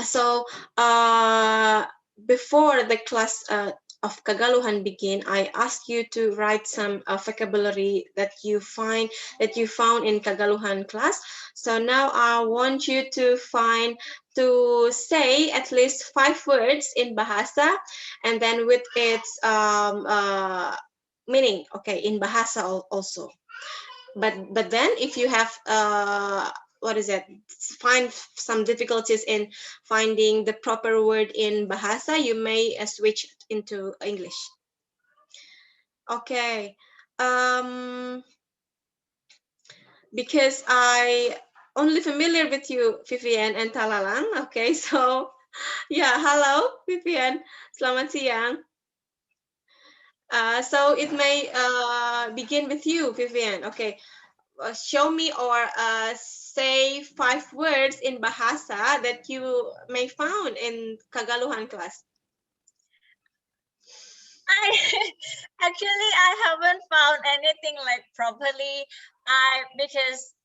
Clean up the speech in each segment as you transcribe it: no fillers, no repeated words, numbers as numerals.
So before the class of Kagaluhan begin, I ask you to write some vocabulary that you found in Kagaluhan class. So now I want you to say at least 5 words in Bahasa, and then with its meaning, okay, in Bahasa also. But then if you have what is it, find some difficulties in finding the proper word in Bahasa, you may switch into English. Okay. Because I only familiar with you, Vivian and Talalang. Okay, so yeah, hello Vivian, selamat siang. So it may begin with you, Vivian. Okay, show me or say 5 words in Bahasa that you may found in Kagaluhan class. Actually, I haven't found anything like properly. Because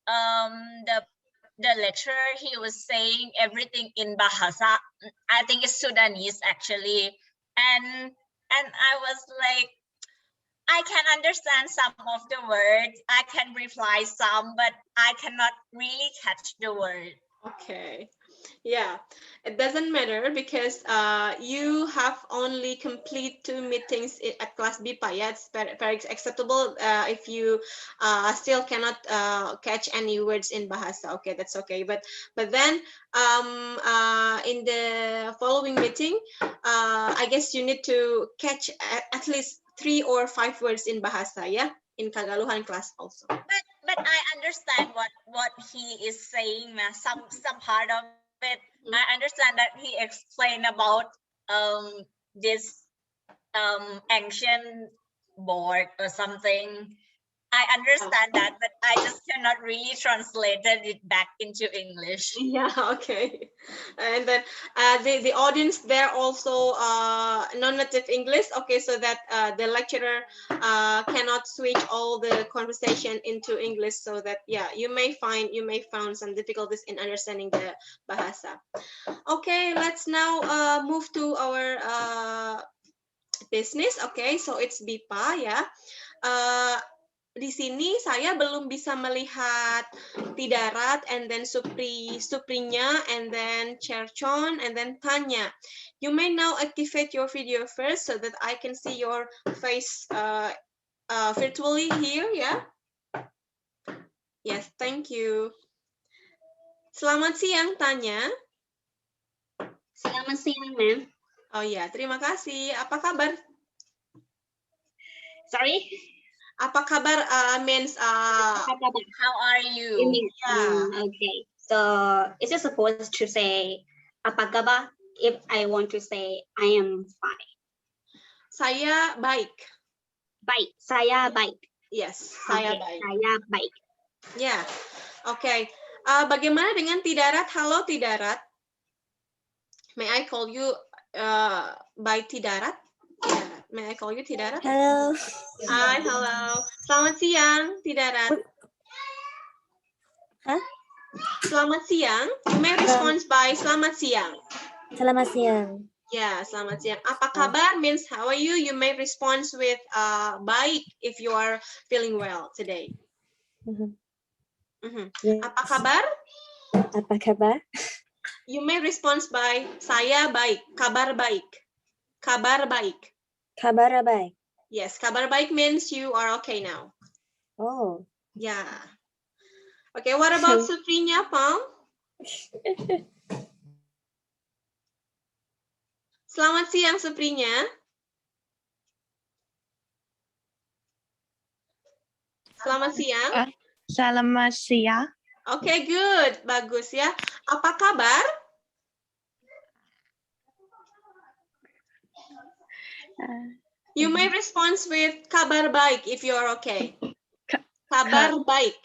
the lecturer, he was saying everything in Bahasa. I think it's Sudanese actually, and I was like, I can understand some of the words. I can reply some, but I cannot really catch the word. Okay. Yeah, it doesn't matter because you have only complete 2 meetings at class BIPA. Yeah, it's very acceptable if you still cannot catch any words in Bahasa. Okay, that's okay. But then in the following meeting, I guess you need to catch at least 3 or 5 words in Bahasa. Yeah, in Kagaluhan class also. But I understand what he is saying. Some part of it, I understand that he explained about this ancient board or something. I understand that, but I just cannot really translate it back into English. Yeah, okay. And then the audience there also non-native English. Okay, so that the lecturer cannot switch all the conversation into English. So that yeah, you may find some difficulties in understanding the bahasa. Okay, let's now move to our business. Okay, so it's BIPA ya. Di sini saya belum bisa melihat Tidarat, and then Suprinya, and then Cherchon, and then Tanya. You may now activate your video first so that I can see your face virtually here, ya. Yes, thank you. Selamat siang, Tanya. Selamat siang, ma'am. Oh ya, terima kasih. Apa kabar? Sorry? Apa kabar means how are you? Yeah. Okay. So is it supposed to say apa kabar if I want to say I am fine? Saya baik. Baik. Saya baik. Yes, saya Okay, baik. Saya baik. Ya, oke. Bagaimana dengan Tidarat? Halo Tidarat. May I call you by Tidarat? Tidarat. May I call you Tidarat? Halo. Hai, halo. Selamat siang, Tidarat. Hah? Selamat siang. You may respond by selamat siang. Selamat siang. Ya, selamat siang. Apa kabar means how are you? You may respond with baik if you are feeling well today. Yes. Apa kabar? Apa kabar? You may respond by saya baik, kabar baik. Kabar baik. Kabar baik. Yes, kabar baik means you are okay now. Oh. Yeah. Okay, what about Suprinya, Pam? Selamat siang, Suprinya. Selamat siang. Selamat siang. Okay, good. Bagus ya. Apa kabar? You may respond with kabar baik if you are okay. Kabar baik.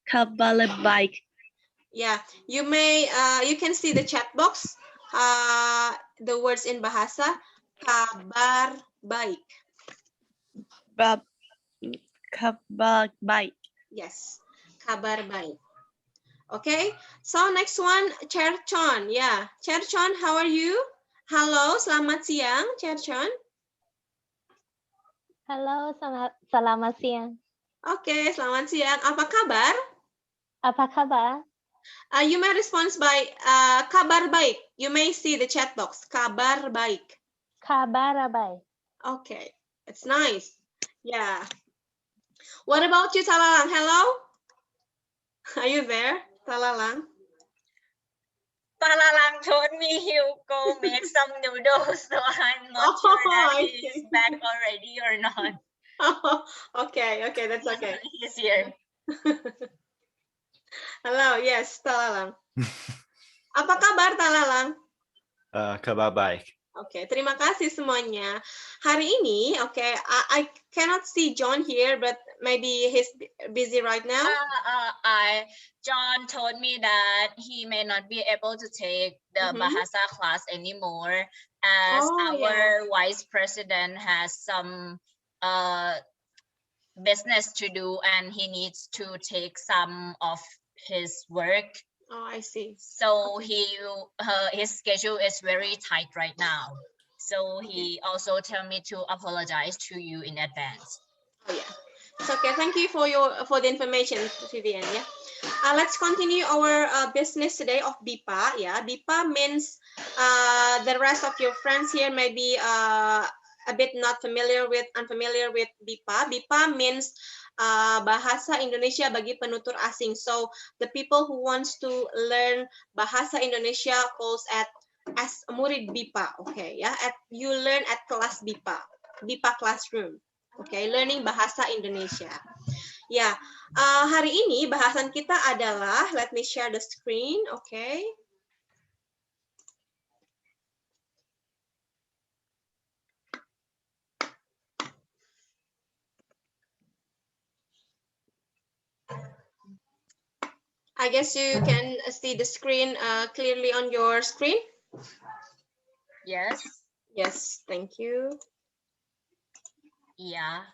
Kabar baik. Yeah, you may you can see the chat box. The words in bahasa kabar baik. Kabar baik. Yes, kabar baik. Okay, so next one, Cherchon. Yeah, Cherchon, how are you? Halo, selamat siang, Cherchon. Halo, selamat siang. Oke, selamat siang. Apa kabar? Apa kabar? You may respond by kabar baik. You may see the chat box. Kabar baik. Kabar baik. Okay, it's nice. Yeah. What about you, Talalang? Hello? Are you there, Talalang? Talalang told me he'll go make some noodles, so I'm not sure that I he's see. back already or not. Okay, that's okay. He's here. Hello, yes, Talalang. Apa kabar, Talalang? Kabar baik. Oke, terima kasih semuanya. Hari ini, I cannot see John here, but maybe he's busy right now. John told me that he may not be able to take the Bahasa class anymore as our vice president has some business to do and he needs to take some of his work. Oh, I see. So his schedule is very tight right now. So he also told me to apologize to you in advance. Oh yeah, it's okay. Thank you for the information, Vivian. Yeah, let's continue our business today of BIPA. Yeah, BIPA means the rest of your friends here may be a bit unfamiliar with BIPA. BIPA means Bahasa Indonesia bagi penutur asing. So the people who wants to learn Bahasa Indonesia calls as murid BIPA. Okay, yeah, you learn at kelas BIPA classroom. Okay, learning Bahasa Indonesia. Ya, hari ini bahasan kita adalah, let me share the screen. Okay. I guess you can see the screen clearly on your screen. Yes. Yes, thank you. Yeah.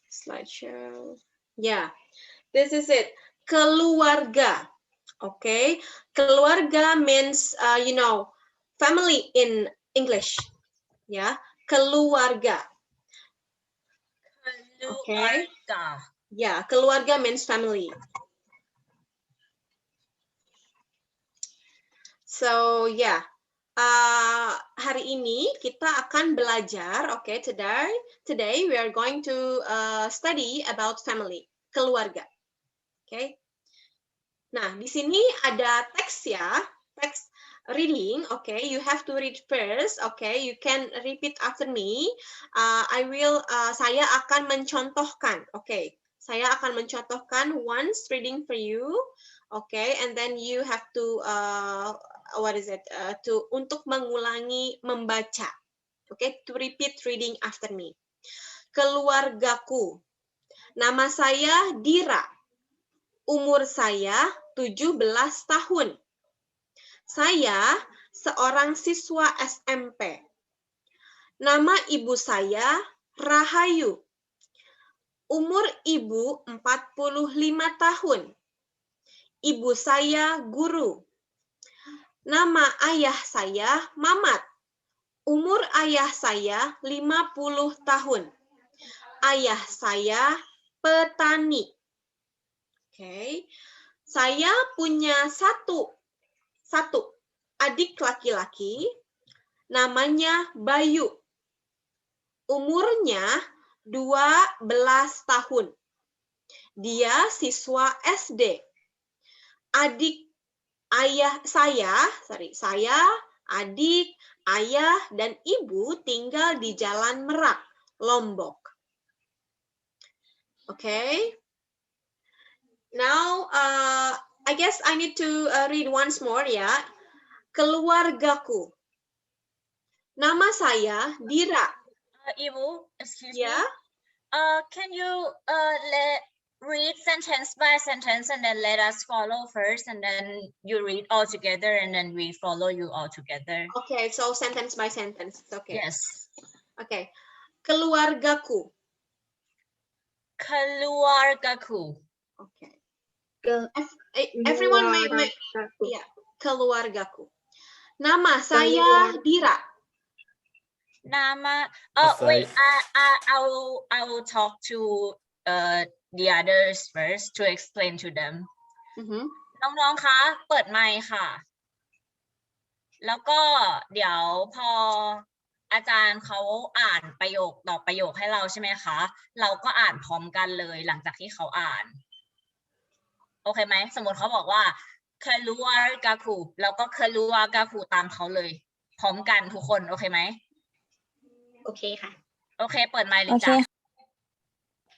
Slideshow. Yeah, this is it. Keluarga. Okay, keluarga means family in English. Yeah, keluarga. Okay. Yeah, keluarga means family. So yeah, hari ini kita akan belajar. Okay, today we are going to study about family, keluarga. Okay. Nah, di sini ada teks ya, teks reading. Okay, you have to read first. Okay, you can repeat after me. Saya akan mencontohkan. Okay, saya akan mencontohkan once reading for you. Okay, and then you have to untuk mengulangi membaca. Okay, to repeat reading after me. Keluargaku. Nama saya Dira. Umur saya 17 tahun. Saya seorang siswa SMP. Nama ibu saya Rahayu. Umur ibu 45 tahun. Ibu saya guru. Nama ayah saya Mamat. Umur ayah saya 50 tahun. Ayah saya petani. Okay. Saya punya satu adik laki-laki, namanya Bayu. Umurnya 12 tahun. Dia siswa SD. Saya, adik, ayah, dan ibu tinggal di Jalan Merak, Lombok. Okay. Now, I guess I need to read once more ya. Keluargaku. Nama saya Dira. Ibu, excuse Yeah. me. Can you read sentence by sentence and then let us follow first, and then you read all together, and then we follow you all together. Okay, so sentence by sentence. Okay. Yes. Okay. Keluargaku. Keluargaku. Okay. Ke- Everyone may Keluargaku. yeah, keluargaku. Nama saya Dira. Nama. Oh wait, Asai. I will talk to the others first to explain to them. น้องๆ คะ เปิดไมค์ค่ะ แล้วก็เดี๋ยวพออาจารย์เขาอ่านประโยคต่อประโยคให้เราใช่ไหมคะ เราก็อ่านพร้อมกันเลยหลังจากที่เขาอ่าน โอเคไหม สมมติเขาบอกว่า keluargaku แล้วก็ keluargaku ตามเขาเลย พร้อมกันทุกคน โอเคไหม โอเคค่ะ โอเค เปิดไมค์เลย โอเค จ้ะ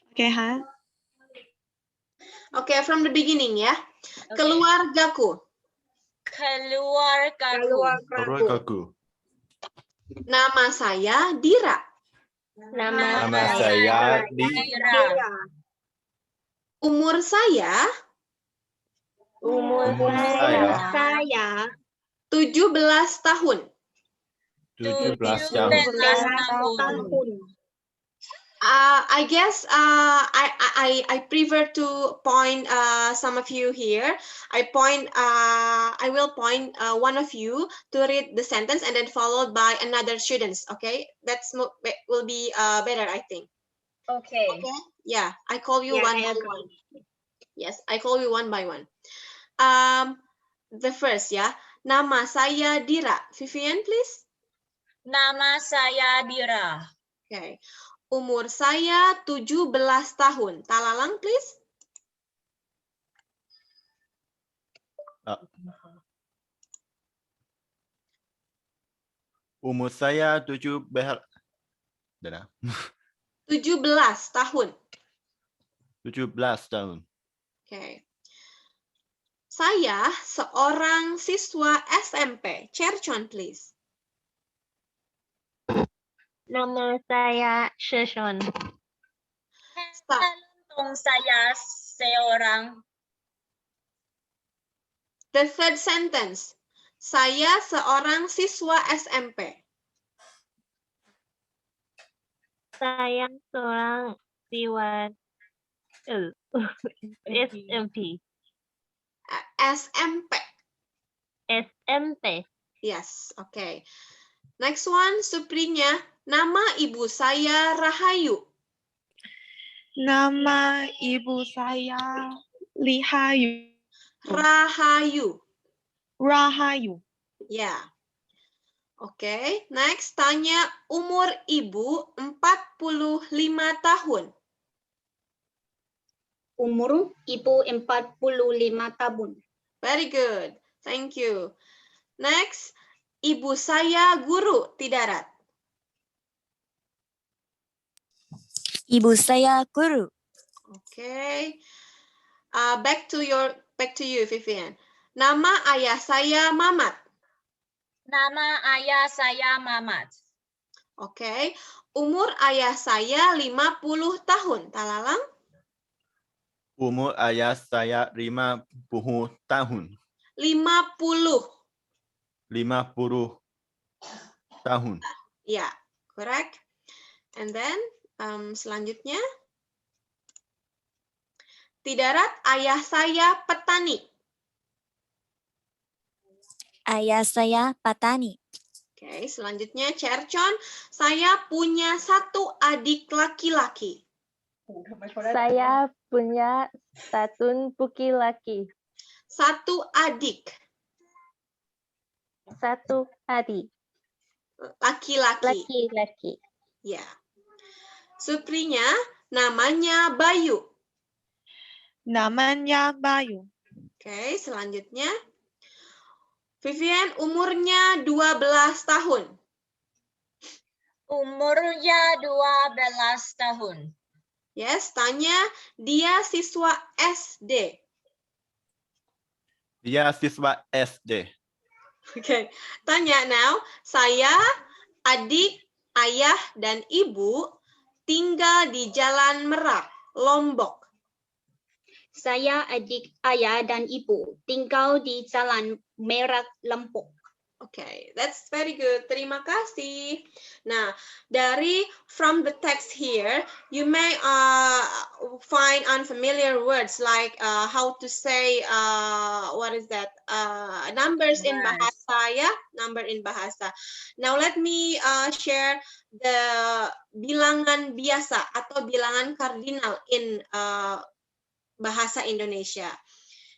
โอเคค่ะ Okay, from the beginning ya. Okay. Keluargaku. Keluargaku. Keluargaku. Nama saya Dira. Nama Nama saya Dira. Umur saya umur Umur saya Saya 17 tahun. 17 17 tahun. tahun. I guess I prefer to point some of you here. I will point one of you to read the sentence and then followed by another students. Okay, will be better, I think. Okay. Okay. Yeah, I call you Yeah, one I by agree. one. Yes, I call you one by one. The first ya, nama saya Dira. Vivian, please. Nama saya Dira. Okay. Umur saya 17 tahun. Talalang, please. Umur saya 17 tahun. 17 tahun. Okay. Saya seorang siswa SMP. Cherchon, please. nama saya Sheshon Untung saya seorang. The third sentence. Saya seorang siswa SMP. saya seorang siswa SMP SMP. SMP Yes, okay. Next one, Suprinya. Nama ibu saya Rahayu. Nama ibu saya Lihayu. Rahayu. Rahayu. Ya. Oke, next tanya umur ibu 45 tahun. umur ibu 45 tahun. Very good. Thank you. Next, ibu saya guru di darat. Ibu saya guru. Oke. Back to you, Vivian. Nama ayah saya Mamat. Nama ayah saya Mamat. Oke. Umur ayah saya 50 tahun. Talalang? Umur ayah saya 50 tahun. 50. 50 tahun. Ya, correct. And then, selanjutnya. Di darat, ayah saya petani. Ayah saya petani. Oke, selanjutnya Cherchon, saya punya satu adik laki-laki. saya punya satu laki-laki Satu adik satu adik laki-laki. laki-laki Ya. Suprinya namanya Bayu. Namanya Bayu. Oke, selanjutnya Vivian umurnya 12 tahun. Umurnya 12 tahun. Yes, tanya dia siswa SD. Dia siswa SD. Oke, tanya now. Saya, adik, ayah, dan ibu tinggal di Jalan Merak, Lombok. Saya adik ayah dan ibu tinggal di Jalan Merak Lombok. Okay, that's very good. Terima kasih. Nah, from the text here, you may find unfamiliar words like how to say what is that? Numbers in bahasa, ya, number in bahasa. Now let me share the bilangan biasa atau bilangan kardinal in bahasa Indonesia.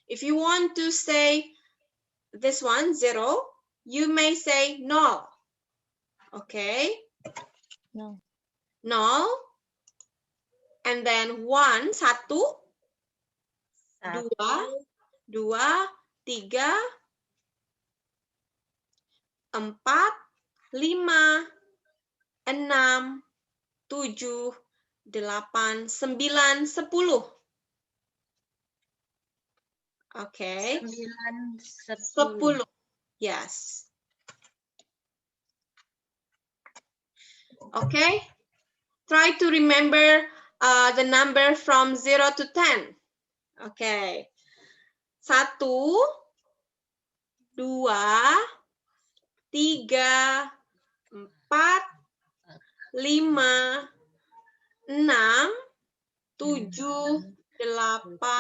If you want to say this one 0, you may say 0. Okay. No. 0. And then 1, 1, 2, 2, 3, 4, 5, 6, 7, 8, 9, 10. Okay. 9, 10. Yes. Okay. Try to remember the number from 0 to 10. Okay. 1, 2, 3, 4, 5, 6, 7, 8, 9, 10.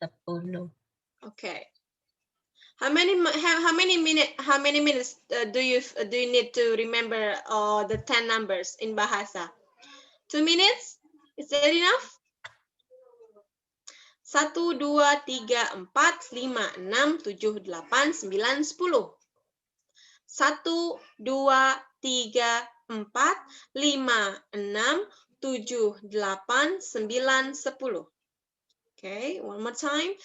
10. Okay. How many minutes do you need to remember the 10 numbers in bahasa? 2 minutes? Is that enough? 1, 2, 3, 4, 5, 6, 7, 8, 9, 10. 1, 2, 3, 4, 5, 6, 7, 8, 9, 10. Okay, one more time.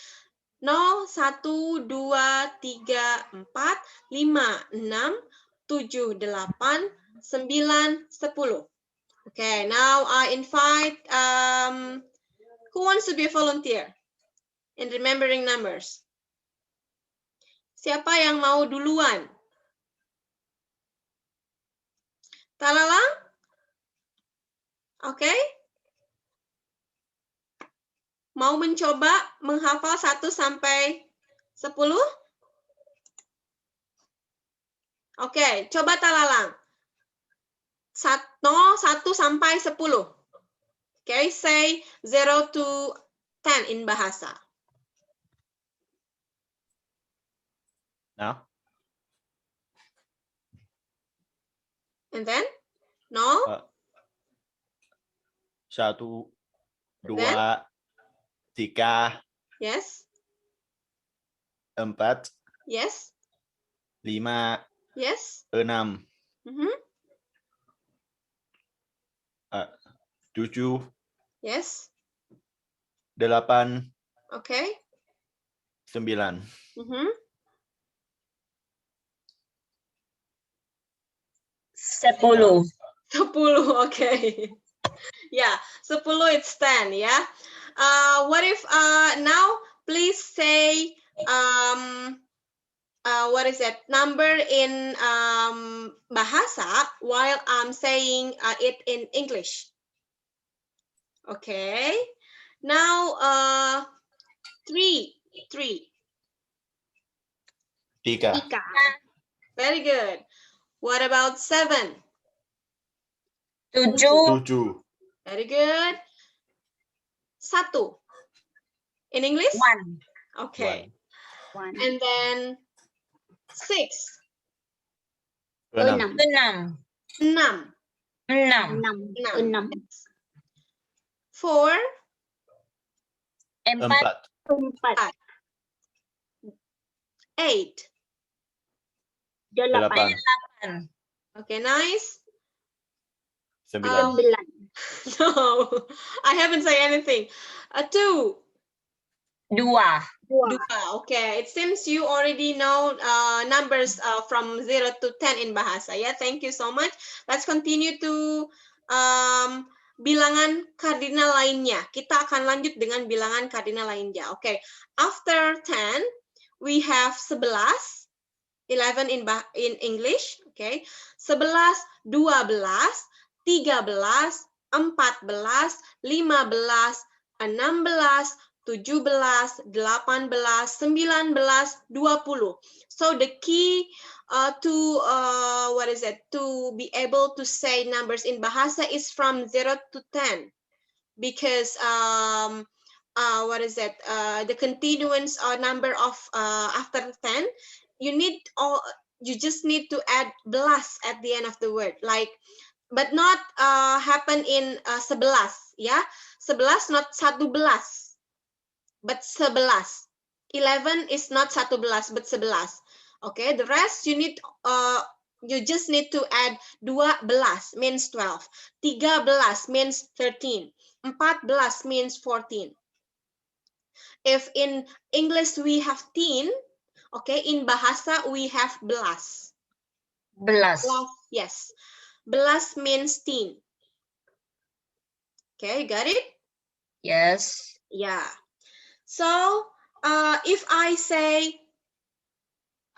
0, 1, 2, 3, 4, 5, 6, 7, 8, 9, 10. Okay, now I invite who wants to be a volunteer in remembering numbers? Siapa yang mau duluan? Talalang? Oke. Mau mencoba menghafal 1 sampai 10? Oke, coba Talalang. 1 sampai 10. Okay, say 0 to 10 in bahasa. Now, And then 0, 1, 2, then? 3, yes, 4, yes, 5, yes. 6, Mhm. 7, Yes, 8, okay. 9. Mhm. 10. 10, okay. Yeah, 10 it's 10, yeah. What if now please say what is that number in bahasa while I'm saying it in English. Okay. Now 3. 3, Very good. What about 7? 7. 7, Very good. 1. In English? 1. Okay. 1, And then 6. 6, 6. 6. 6. 6, 4. 4. 4, 8. 8, 8. Okay, nice. 9, 9, No, I haven't said anything. 2. 2. 2, Okay, it seems you already know numbers from 0 to 10 in bahasa. Yeah, thank you so much. Let's continue to bilangan kardinal lainnya. Kita akan lanjut dengan bilangan kardinal lainnya. Okay, after 10, we have 11. 11 in English. Okay, 11, 12, 13, 14, 15, 16, 17, 17, 18, 19, 20. So the key to be able to say numbers in Bahasa is from 0 to 10, because the continuance number of after 10, you just need to add belas at the end of the word, like, but not happen in 11, ya. 11 not 11, but 11. 11 is not 11 but 11. Okay, the rest you just need to add 12 means 12, 13 means 13, 14 means 14. If in English we have teen, okay, in Bahasa we have belas. Belas. Belas, yes. Belas means teen. Okay, got it? Yes. Yeah. So if I say,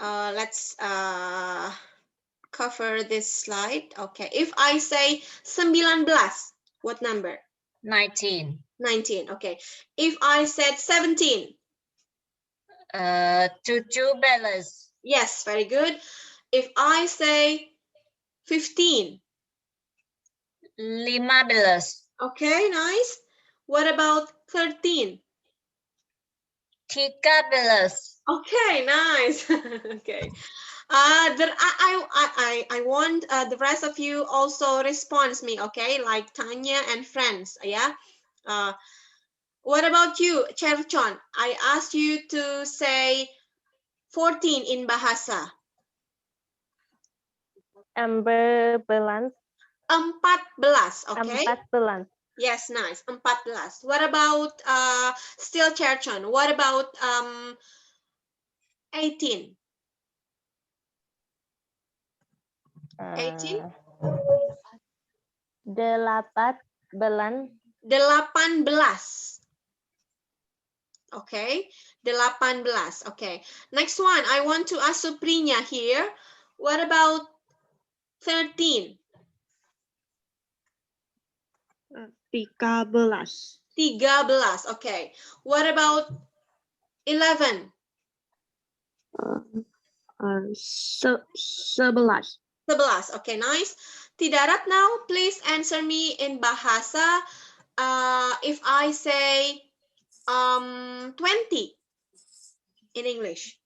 let's cover this slide. Okay, if I say 19, what number? 19. 19. Okay. If I said 17. 17. Yes, very good. If I say 15. 15. Okay, nice. What about 13? 13. Okay, nice. Okay. I want the rest of you also response me, okay? Like Tanya and friends, yeah. What about you, Cherchon? I asked you to say 14 in Bahasa. 14. 14, okay? 14. Yes, nice. 14. What about still Cherchon? What about 18? 18? 18. 18. Okay, 18. Okay, next one. I want to ask Suprinya here. What about 13? 13. 13. Okay. What about 11? 11. 11. Okay, nice. Tidarat, now please answer me in Bahasa. If I say 20 in English.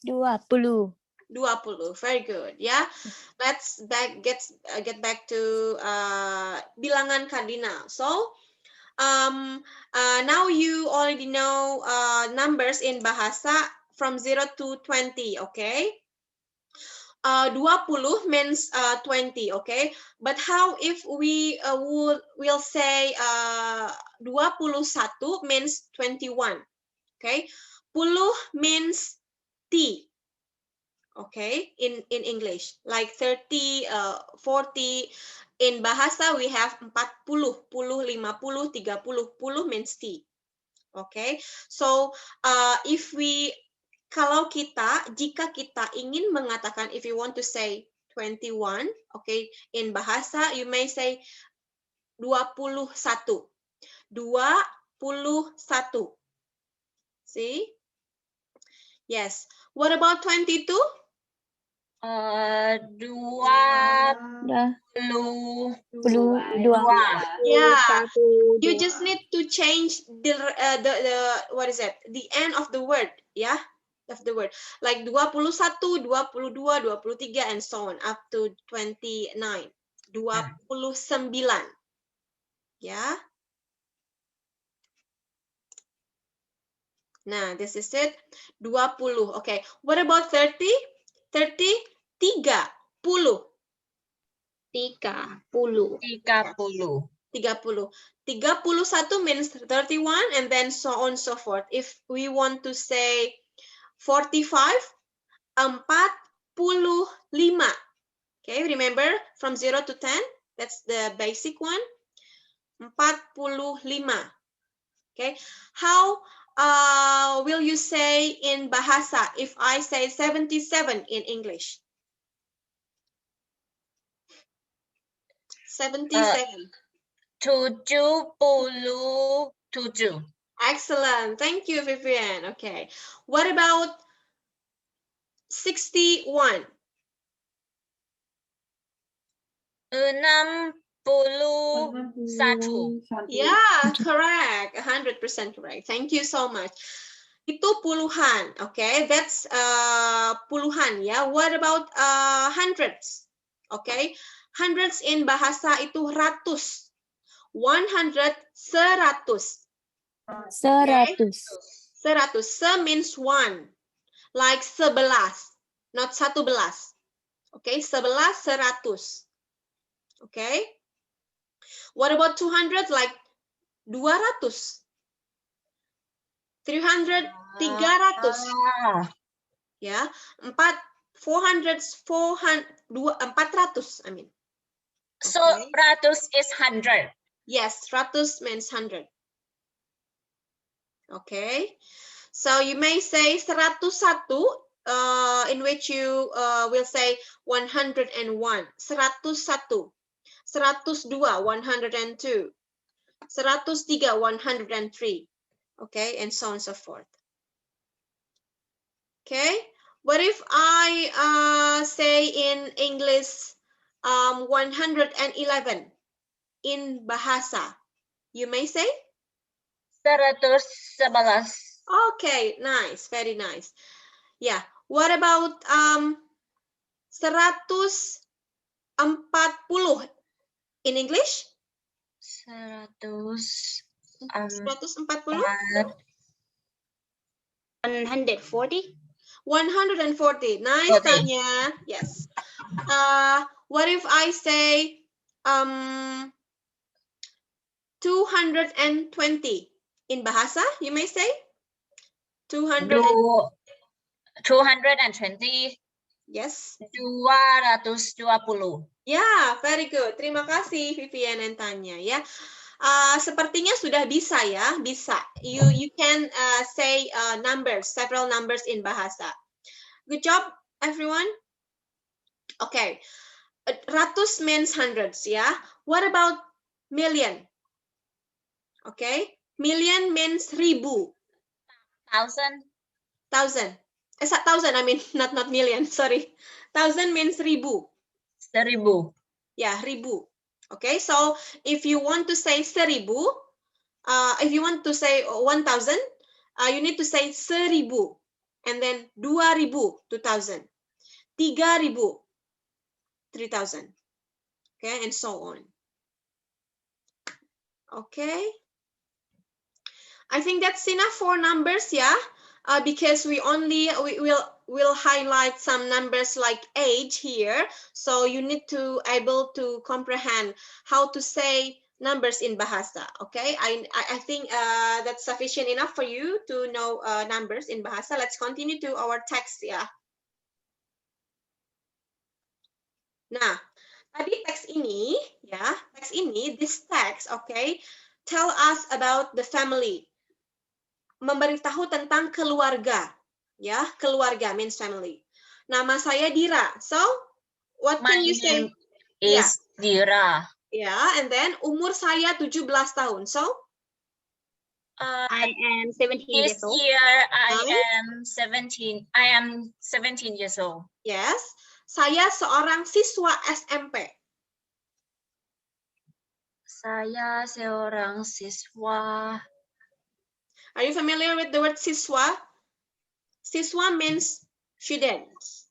20. 20. Very good. Yeah. Let's get back to bilangan kardinal. So now you already know numbers in Bahasa from 0 to 20. Okay. 20 means 20. Okay. But how if we will say 21 means 21. Okay. Puluh means T. Okay, in English, like 30, 40. In Bahasa we have 40, 50, 30, puluh means T. Okay, so jika kita ingin mengatakan, if you want to say 21, okay, in Bahasa you may say 21. 21. See? Yes. What about 22? 22. Yeah, you just need to change the what is it? The end of the word, yeah, of the word. Like 21, 22, 23, and so on up to 29. 29. Yeah. Nah, this is it. 20. Okay. What about 30? 30, 30. 30. 30. 31 means 31, and then so on and so forth. If we want to say 45, 45. Okay, remember from 0 to 10, that's the basic one. 45. Okay, how will you say in Bahasa if I say 77 in English? 77. 77. Excellent. Thank you, Vivian. Okay. What about 61? 61. Yeah, correct. 100% correct. Thank you so much. Itu puluhan. Okay, that's puluhan ya. What about hundreds? Okay, hundreds in bahasa itu ratus. 100, 100. Seratus. 100. Se means one. Like 11, not 11. Okay, 11, 100. Okay. What about 200? Like 200. 300, 300. Ya, 400, 400, I mean. So Okay. ratus is 100. Yes, ratus means 100. Okay. So you may say 101, in which you will say 101. 101. 102, 102. 103, 103. Okay, and so on and so forth. Okay, what if I say in English 111 in bahasa? You may say? 111. Okay, nice, very nice. Yeah, what about 140 in English? 140. 140. 140. Nice, 40. Tanya. Yes. What if I say 220 in bahasa? You may say 200. 220. Yes. 220. Yeah, very good. Terima kasih Vivian and Tanya ya. Sepertinya sudah bisa ya, bisa. You can say numbers, several numbers in bahasa. Good job, everyone. Okay, ratus means hundreds ya. What about million? Okay, million means ribu. 1,000. Thousand. Thousand, I mean not million. Sorry. Thousand means ribu. 1,000. Yeah, ribu. Okay, so if you want to say seribu, if you want to say 1,000, you need to say seribu, and then 2,000, 2,000, 3,000, 3,000. Okay, and so on. Okay, I think that's enough for numbers, yeah. Because we'll highlight some numbers like age here, so you need to able to comprehend how to say numbers in bahasa. Okay, I think that's sufficient enough for you to know numbers in bahasa. Let's continue to our text, ya. Nah, tadi teks ini, ya, teks ini, this text, okay, tell us about the family. Memberitahu tentang keluarga, ya, keluarga means family. Nama saya Dira, so what My can you say? name is Dira. Yeah, and then umur saya 17 tahun, so I am 17 This years old. year Right. I am 17 years old. yes, saya seorang siswa SMP. Saya seorang siswa. Are you familiar with the word siswa? Siswa means students.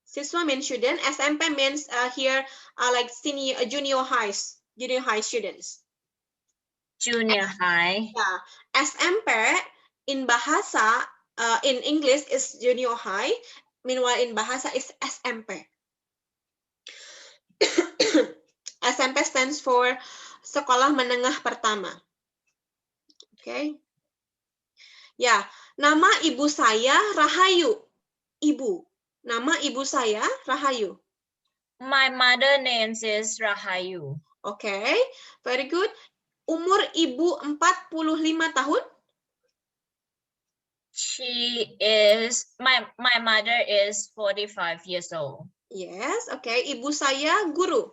Siswa means student. SMP means here like junior high students. Junior high. Yeah, SMP in bahasa in English is junior high. Meanwhile in bahasa is SMP. SMP stands for sekolah menengah pertama. Okay. Ya, nama ibu saya Rahayu. Ibu. Nama ibu saya Rahayu. My mother name is Rahayu. Okay, very good. Umur ibu 45 tahun. My mother is 45 years old. Yes, okay. Ibu saya guru.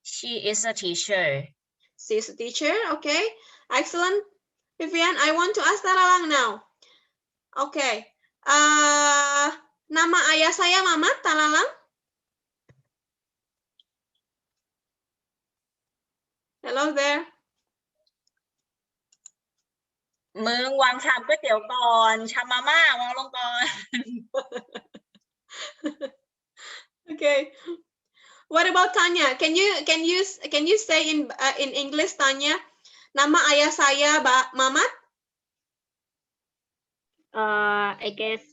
She is a teacher. She is a teacher, okay. Excellent. Vivian, I want to ask Talalang now. Okay. Nama ayah saya Mamat, Talalang. Hello there. มึงวางชามก๋วยเตี๋ยวก่อนชามมาม่าวางลงก่อน Okay. What about Tanya? Can you say in English, Tanya? Nama ayah saya Mamat. I guess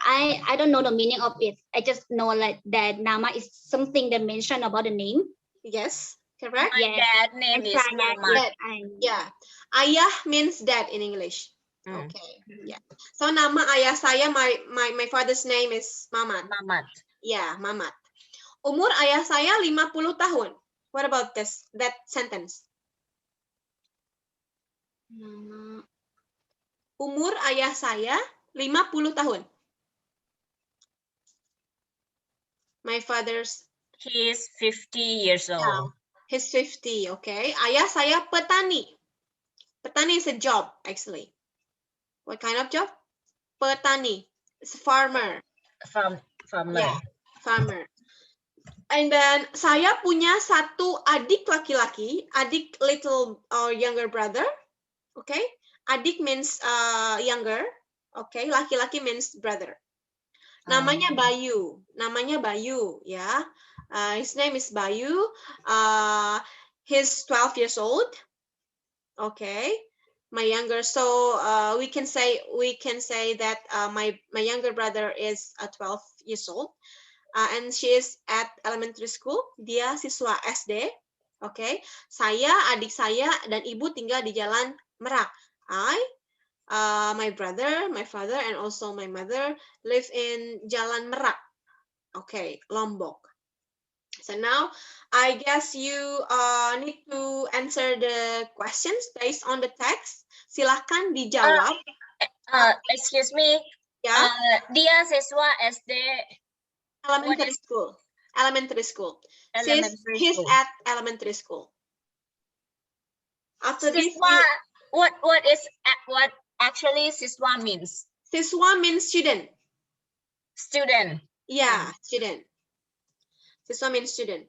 I don't know the meaning of it. I just know like that nama is something that mention about the name. Yes, correct. My Yes. dad name And is Saya Mamat. Yeah. Ayah means dad in English. Hmm. Okay. Yeah. So nama ayah saya, my father's name is Mamat. Mamat. Yeah, Mamat. Umur ayah saya 50 tahun. What about that sentence? Nama umur ayah saya 50 tahun. My father's He's 50 years old. he's 50, okay. Ayah saya petani. Petani is a job actually. What kind of job? Petani. It's a farmer. Farmer. Yeah, farmer. And then saya punya satu adik laki-laki, adik little or younger brother. Okay, adik means younger. Okay, laki-laki means brother. Namanya Bayu. Namanya Bayu, ya. His name is Bayu. He's 12 years old. Okay, my younger. So we can say that my younger brother is 12 years old. And she is at elementary school. Dia siswa SD. Okay, saya, adik saya, dan ibu tinggal di Jalan Merak. My brother, my father, and also my mother live in Jalan Merak. Okay, Lombok. So now, I guess you need to answer the questions based on the text. Silahkan dijawab. Excuse me. Ya, Dia siswa SD. elementary school. Elementary school. Elementary He's school. at elementary school. After this, Siswa. What actually siswa means? siswa means student. Student. Yeah, student. Siswa means student.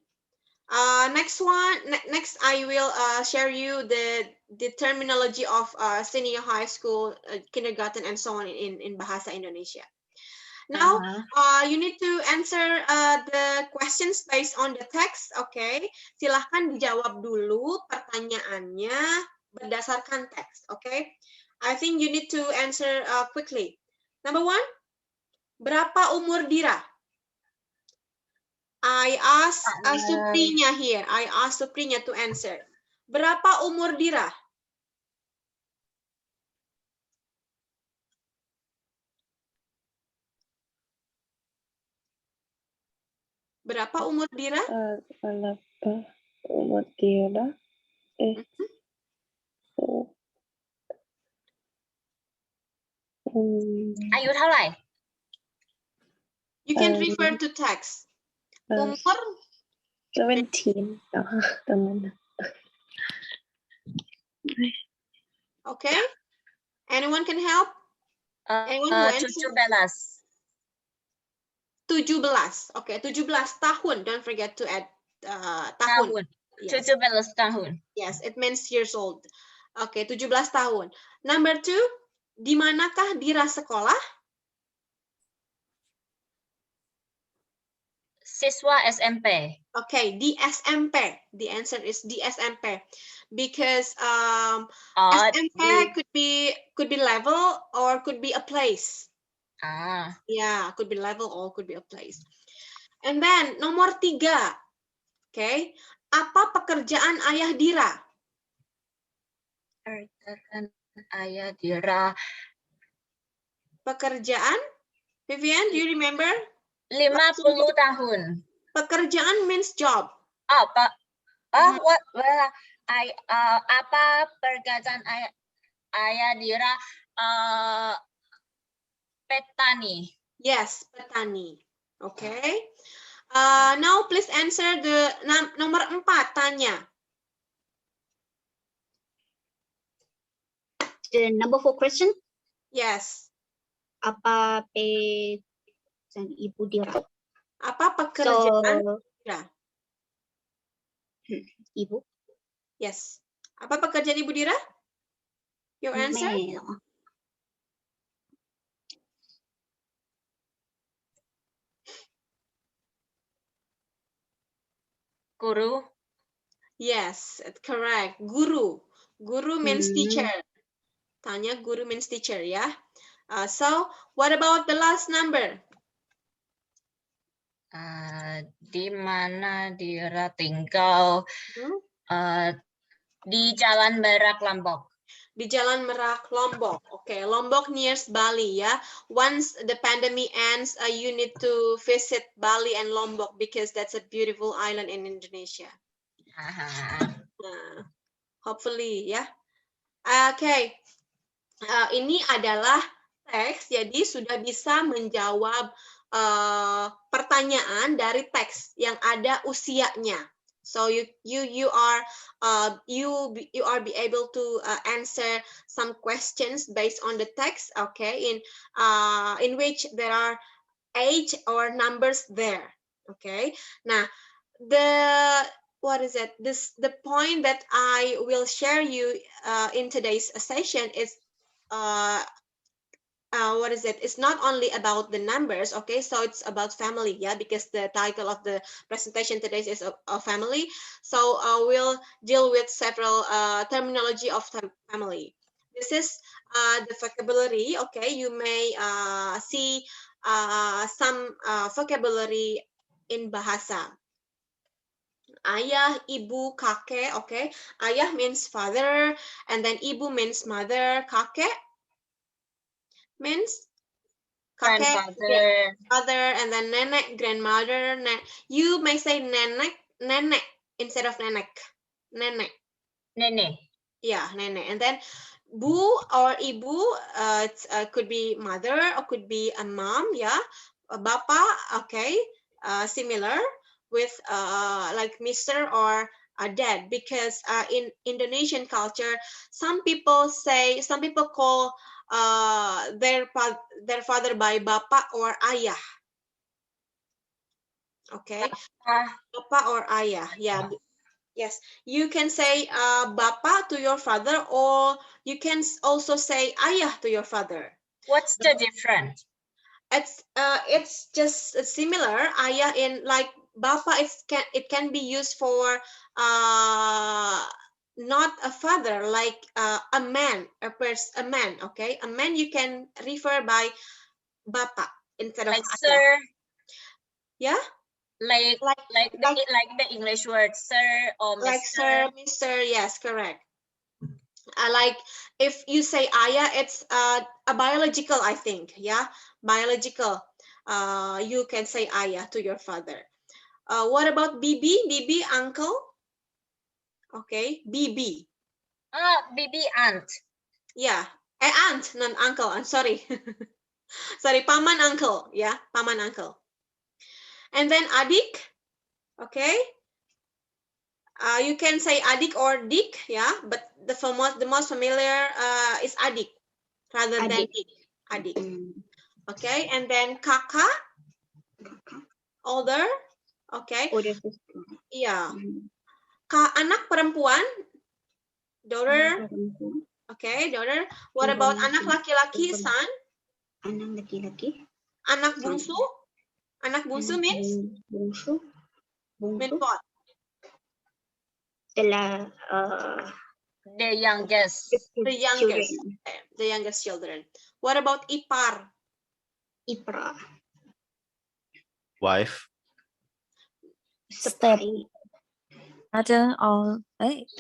Next I will share you the terminology of senior high school, kindergarten, and so on in Bahasa Indonesia. Now, you need to answer the questions based on the text. Okay, silahkan dijawab dulu pertanyaannya berdasarkan teks. Okay, I think you need to answer quickly. Number 1, berapa umur Dira? I ask Suprinya here. I ask Suprinya to answer. Berapa umur Dira? Berapa umur Dira? Berapa umur Dira? Hmm. อายุเท่าไหร่ You can refer to text. Umur 17 teman. Okay. Anyone can help? Anyone who answer? 17. Okay, 17 tahun. Don't forget to add tahun. Yes. 17 tahun. Yes, it means years old. Okay, 17 tahun. Number 2, di manakah Dira sekolah? Siswa SMP. Okay, di SMP. The answer is di SMP because SMP could be level or could be a place. Yeah, could be level or could be a place. And then nomor 3. Okay, apa pekerjaan ayah Dira? Pekerjaan ayah Dira. Pekerjaan? Vivian, do you remember? 50 tahun. Pekerjaan means job. Apa pekerjaan ayah Dira? Petani. Yes, petani. Okay. Now please answer the nomor 4, Tanya. the number 4 question. Yes. Apa ibu dira? Apa So, pekerjaan dira? ibu Yes. Apa pekerjaan Ibu Dira? Your answer? male. Guru. Yes, correct. Guru. Guru means Hmm. teacher. Tanya guru means teacher, ya. So, what about the last number? Di mana Dira tinggal? Hmm? Di Jalan Merak, Lombok. Di Jalan Merak, Lombok. Okay, Lombok nears Bali, ya. Once the pandemic ends, you need to visit Bali and Lombok because that's a beautiful island in Indonesia. Hopefully, ya. Okay. Ini adalah teks, jadi sudah bisa menjawab pertanyaan dari teks yang ada usianya. So you are be able to answer some questions based on the text, okay, in which there are age or numbers there, okay. Nah, the point that I will share you in today's session is it's not only about the numbers, okay, so it's about family, yeah, because the title of the presentation today is a family. So we'll deal with several terminology of family. This is the vocabulary, okay. You may see some vocabulary in bahasa. Ayah, ibu, kakek, okay. Ayah means father, and then ibu means mother, kakek means father, and then nenek, grandmother. You may say nenek instead of nenek. Nenek. Yeah, nenek. And then bu or ibu, it could be mother or could be a mom, yeah. Bapa, okay, similar with like Mr. or a dad, because in Indonesian culture, some people call their father by bapa or ayah, okay. Bapa or ayah, yeah. Yes, you can say bapa to your father, or you can also say ayah to your father. What's the difference? It's just similar. Ayah in like bapa, it can be used for not a father, like a man, a man, okay. A man you can refer by bapa instead of Like ayah. sir. Yeah. Like the English word sir or Mr. Like sir, Mr. Yes, correct. Like if you say ayah, it's a biological, I think, yeah, biological. You can say ayah to your father. What about bibi? Bibi, uncle. Okay, bibi. Bibi, aunt. Yeah, aunt, not uncle. I'm sorry. Sorry, paman, uncle. Yeah, paman, uncle. And then adik. Okay. You can say adik or dik, yeah, but the most familiar is adik rather than dik. Adik. Okay, and then kakak, older. Okay. Older sister. Yeah. Anak perempuan, daughter. Okay, daughter. What about anak laki-laki, son? Anak laki-laki. Anak bungsu. Anak bungsu means? Bungsu. Mean what? The youngest. The youngest children. What about ipar? Ipra. Wife. Step. Mother or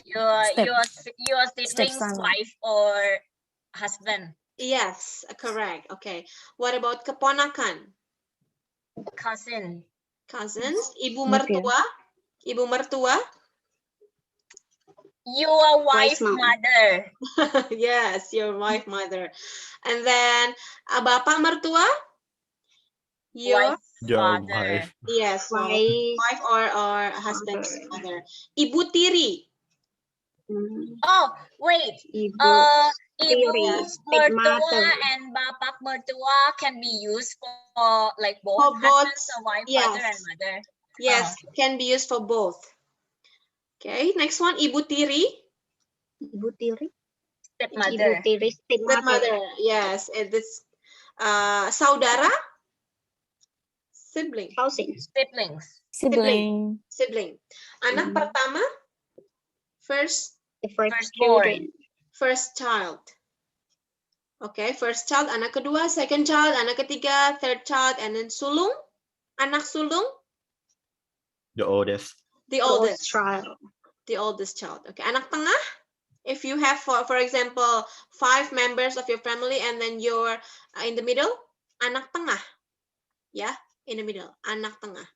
your sibling's Stepson. wife or husband. Yes, correct. Okay. What about keponakan? Cousin. Cousins. Ibu mertua. Ibu mertua. Your wife mother. Yes, your wife mother. And then bapak mertua. Your wife. Yes, wife or husband's mother. Ibu tiri. Oh, wait. Ibu. Ibu Tiri, mertua stepmother. and bapak mertua can be used for like both For both, husband or wife, yes. father and mother. Yes, can be used for both. Okay, next one, ibu tiri. Ibu tiri. Ibu Stepmother. tiri, stepmother. Stepmother, yes. And this saudara, sibling. Housing. Siblings. Sibling. Sibling. Anak Mhm. pertama, first The first Firstborn. children. first child. Okay, first child, anak kedua, second child, anak ketiga, third child, and then sulung, anak sulung, The oldest. the Oldest oldest, child. the oldest child. Okay, anak tengah, if you have, for example, 5 members of your family, and then you're in the middle, anak tengah, yeah, in the middle, anak tengah.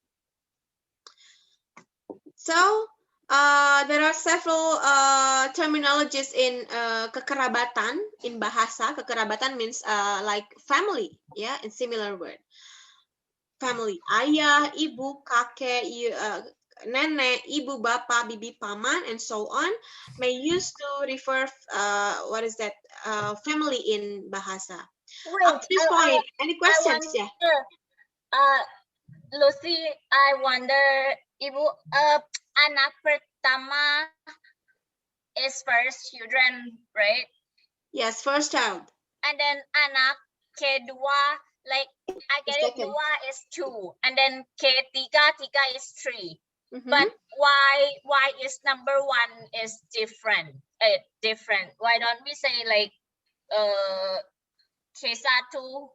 So, there are several terminologies in kekerabatan in bahasa. Kekerabatan means like family, yeah, in similar word. Family, ayah, ibu, kakek, nenek, ibu, bapak, bibi, paman, and so on, may use to refer what is that family in bahasa. Up Wait, to this point, any questions? Yeah. Lucy, I wonder, Ibu, anak pertama is first children, right? Yes, first child. And then anak kedua, like I get it, Second. dua is 2, and then tiga is 3. Mhm. But why is number 1 is different? Different. Why don't we say like K1?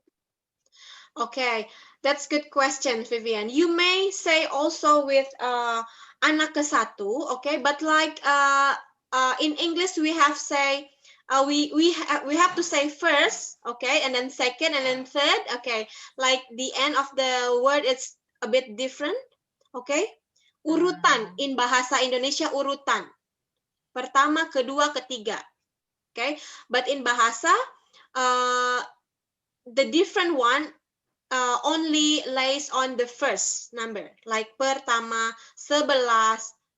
Okay, that's good question, Vivian. You may say also with anak ke satu, okay, but like in English we have say we have to say first, okay, and then second, and then third, okay. Like the end of the word is a bit different, okay. Urutan in bahasa Indonesia urutan. Pertama, kedua, ketiga, okay. But in bahasa the different one only lays on the first number, like pertama, 11,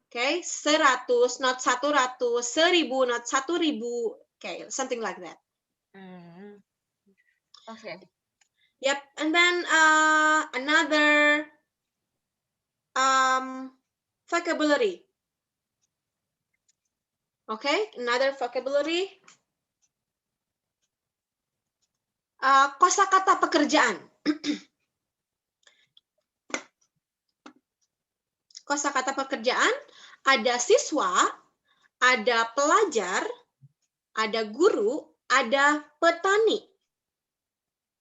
okay, 100, not 100, 1000, not 1000, okay, something like that. Okay. Yep, and then another vocabulary. Okay, another vocabulary. Kosakata pekerjaan. Kosakata pekerjaan, ada siswa, ada pelajar, ada guru, ada petani.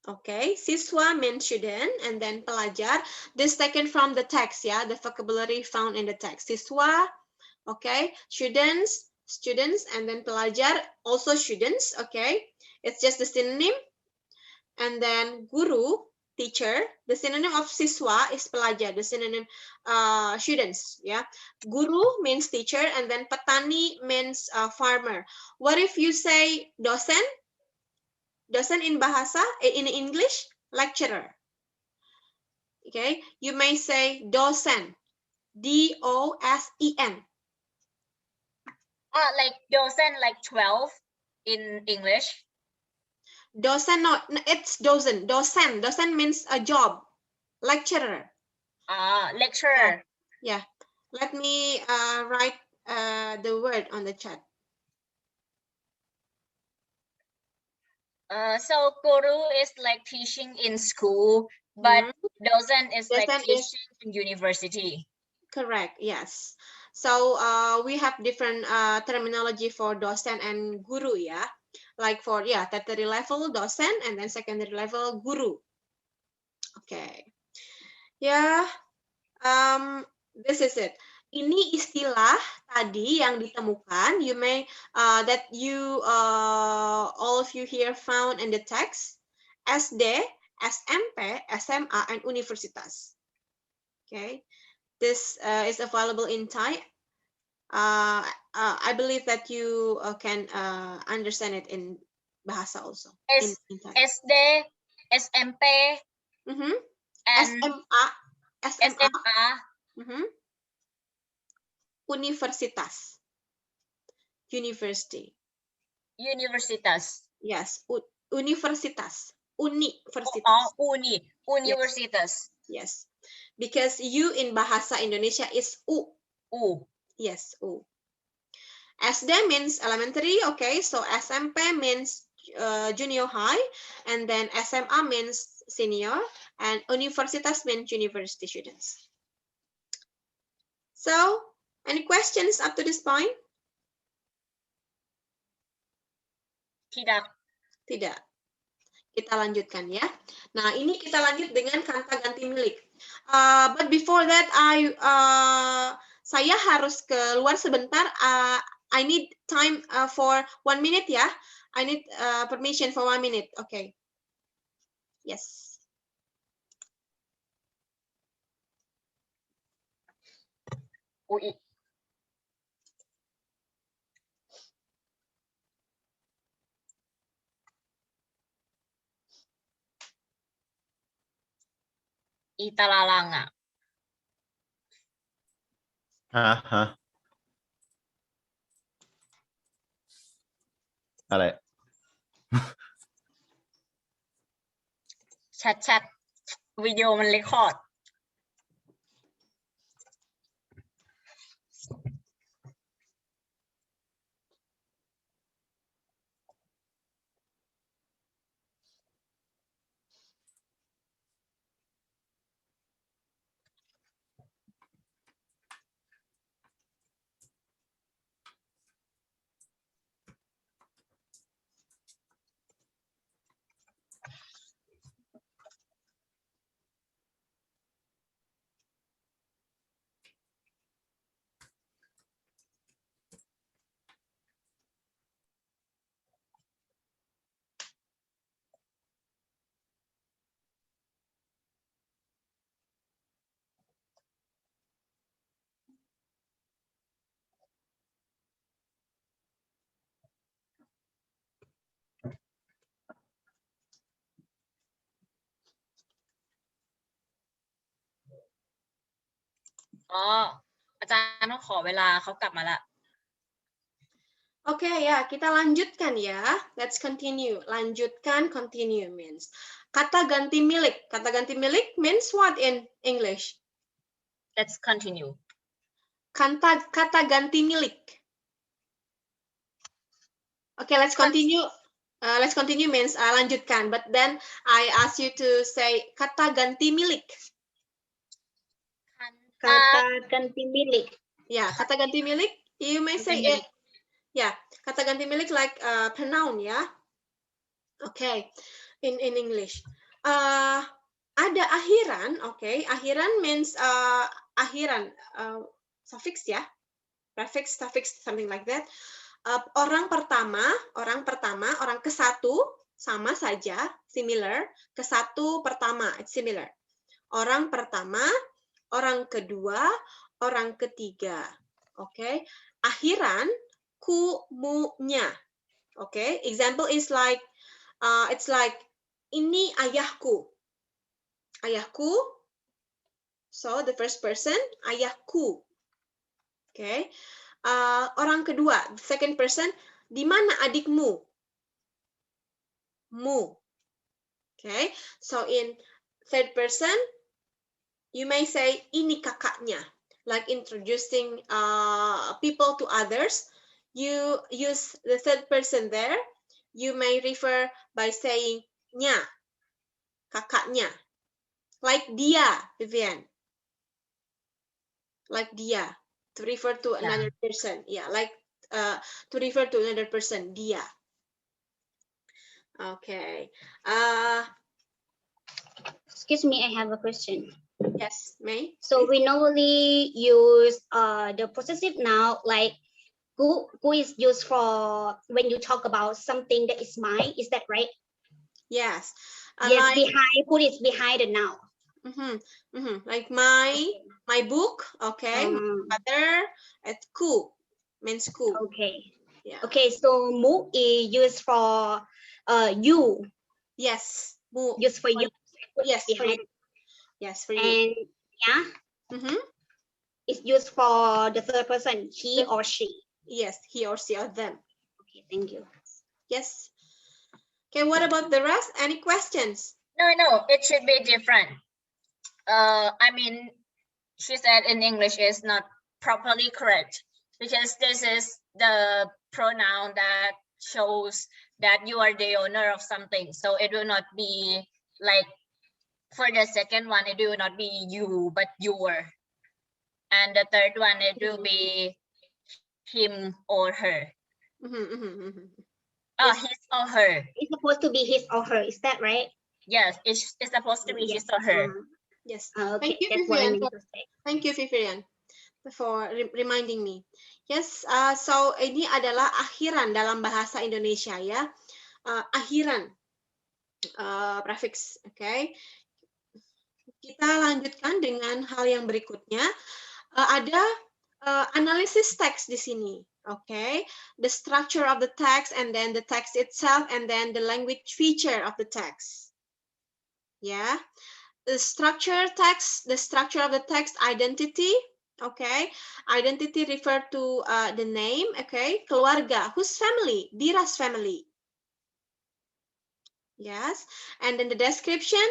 Okay, siswa means student, and then pelajar. This taken from the text, yeah, the vocabulary found in the text. Siswa, okay, students, and then pelajar, also students, okay. It's just the synonym. And then guru, teacher. The synonym of siswa is pelajar. The synonym students, yeah. Guru means teacher, and then petani means farmer. What if you say dosen? Dosen in bahasa, in English, lecturer. Okay, you may say dosen, D-O-S-E-N. Like dosen, like 12 in English. Dosen, no, it's dosen. Dosen means a job, lecturer. Lecturer. Yeah. Let me write the word on the chat. So guru is like teaching in school, but dosen is like Dosen teaching in university. Correct, yes. So we have different terminology for dosen and guru, yeah. Like for, yeah, tertiary level dosen, and then secondary level guru. Okay. Yeah, this is it. Ini istilah tadi yang ditemukan. You may that you all of you here found in the text. SD, SMP, SMA, and universitas. Okay, this is available in Thai. I believe that you can understand it in bahasa also. In Thai. SD, SMP, and SMA, SMA. Universitas, university. Universitas. Yes, universitas. Universitas. Oh, universitas. Yes, because U in bahasa Indonesia is U. U. Yes, U. SD means elementary, okay, so SMP means junior high, and then SMA means senior, and universitas means university students. So, any questions up to this point? Tidak. Tidak. Kita lanjutkan ya. Nah, ini kita lanjut dengan kata ganti milik. But before that, saya harus keluar sebentar. I need time for 1 minute ya. I need permission for 1 minute. Okay. Yes. UI. Italalanga. Hah?อะไร แชทวิดีโอมันเรคคอร์ด อ๋ออาจารย์ต้องขอเวลาเขากลับมาละ Oke ya, kita lanjutkan ya. Let's continue. Lanjutkan, continue means. Kata ganti milik. Kata ganti milik means what in English? Let's continue. Kata ganti milik. Okay, let's continue. Let's continue means lanjutkan. But then I ask you to say kata ganti milik. Kata ganti milik. Yeah, kata ganti milik. You may say it. Yeah, kata ganti milik like pronoun ya. Okay, in English. Ada akhiran, okay. Akhiran means akhiran, suffix ya. Prefix, suffix, something like that. Orang pertama, orang ke satu, sama saja, similar. Ke satu pertama, it's similar. Orang pertama, orang kedua, orang ketiga. Okay. Akhiran, ku-mu-nya. Okay. Example is like, it's like, ini ayahku. Ayahku. So, the first person, ayahku. Okay. Orang kedua, the second person, di mana adikmu? Mu. Okay. So, in third person, you may say, ini kakaknya. Like introducing people to others, you use the third person there. You may refer by saying nya, kakaknya. Like dia, Vivian. Like dia, to refer to another person. Yeah, like to refer to another person, dia. Okay. Excuse me, I have a question. Yes, May. So we normally use the possessive noun like gu is used for when you talk about something that is mine. Is that right? Yes. Yes, Like, behind gu is behind the noun. Like my book. Okay. Mother. It's ku. Means ku. Okay. Yeah. Okay. So mu is used for you. Yes. Mu. Used for you. Yes. For Behind. you. Yes, for you. And yeah. It's used for the third person, he or she. Yes, he or she or them. Okay, thank you. Yes. Okay, what about the rest? Any questions? No, it should be different. I mean, she said in English is not properly correct because this is the pronoun that shows that you are the owner of something. So it will not be like, for the second one, it will not be you, but your. And the third one, it will be him or her. Oh, Yes. his or her. It's supposed to be his or her. Is that right? Yes, it's supposed to be Yes. his or her. Yes. Okay, Thank you, that's what I Vivian. meant to say. Thank you, Vivian, for reminding me. Yes, so ini adalah akhiran dalam bahasa Indonesia ya. Akhiran, prefix, okay. Kita lanjutkan dengan hal yang berikutnya. Ada analisis teks di sini, okay. The structure of the text, and then the text itself, and then the language feature of the text. Yeah, the structure of the text identity. Okay, identity refer to the name. Okay, keluarga, whose family? Dira's family. Yes, and then the description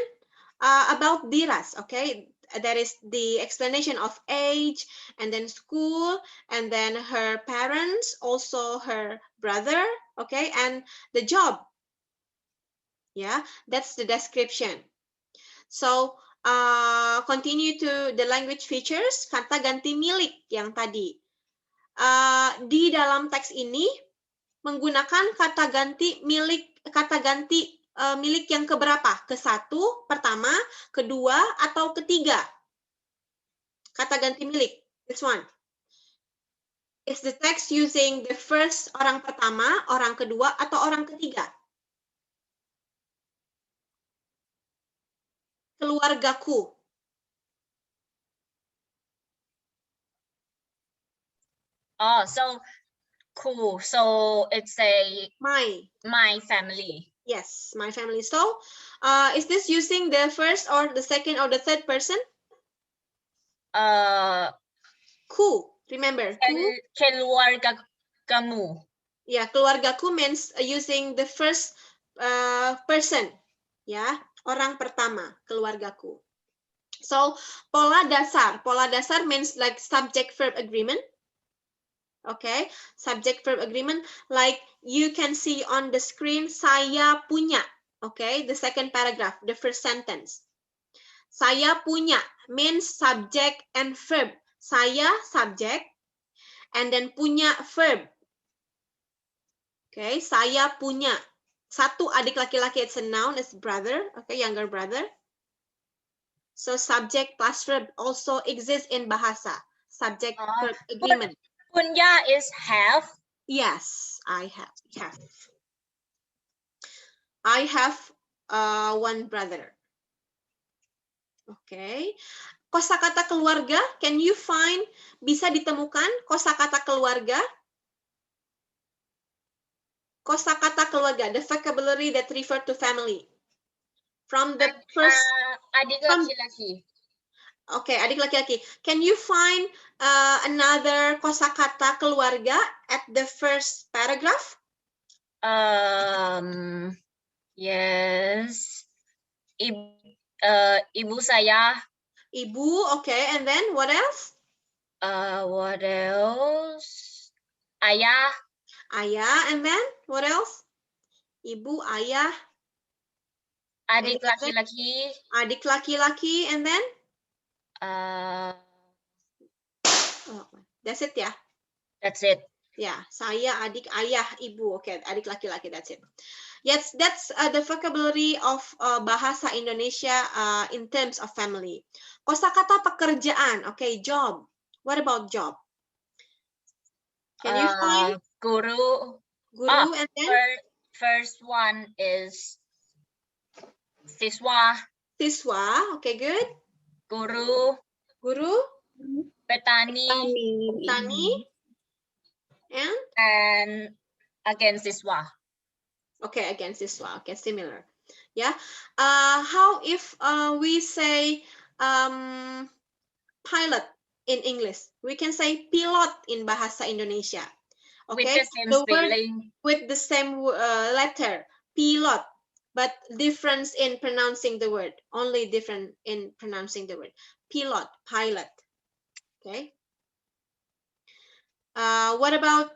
about Dira's. Okay, that is the explanation of age, and then school, and then her parents, also her brother. Okay, and the job. Yeah, that's the description. So continue to the language features, kata ganti milik yang tadi. Di dalam teks ini menggunakan kata ganti milik milik yang keberapa? Ke-1, pertama, kedua, atau ketiga? Kata ganti milik. This one. Is the text using the first, orang pertama, orang kedua, atau orang ketiga? Keluargaku. Oh, so cool. So it's a my family. Yes, my family. So, is this using the first or the second or the third person? Ku. Remember, ku. Keluarga kamu. Yeah, keluargaku means using the first person. Ya, orang pertama, keluargaku. So, pola dasar. Pola dasar means like subject-verb agreement. Okay, subject-verb agreement. Like you can see on the screen, saya punya. Okay, the second paragraph, the first sentence. Saya punya means subject and verb. Saya subject, and then punya verb. Okay, saya punya. Satu adik laki-laki, it's a noun, it's brother. Okay, younger brother. So subject plus verb also exists in bahasa. Subject verb agreement. Punya is have. Yes, I have. I have one brother. Okay. Kosakata keluarga, can you find, bisa ditemukan kosakata keluarga? Kosakata keluarga, the vocabulary that refer to family. From the first. Adik laki-laki. Okay, adik laki-laki. Can you find another kosakata keluarga at the first paragraph? Yes. Ibu saya. Ibu, okay, and then what else? What else? Ayah. Ayah, and then what else? Ibu, ayah. Adik laki-laki. Adik laki-laki, and then? That's it, yeah? That's it. Yeah, saya, adik, ayah, ibu. Okay, adik laki-laki, that's it. Yes, that's the vocabulary of bahasa Indonesia in terms of family. Kosakata pekerjaan, okay, job. What about job? Can you find? Guru. Guru, and then? First one is siswa. Siswa, okay, good. Guru. Guru. Petani. Petani. And again siswa. Okay, again siswa. Okay, similar. Yeah. How if we say pilot in English? We can say pilot in bahasa Indonesia. With Okay, the same the word spelling. with the same letter, pilot, but difference in pronouncing the word. Only different in pronouncing the word. Pilot, pilot. Okay. What about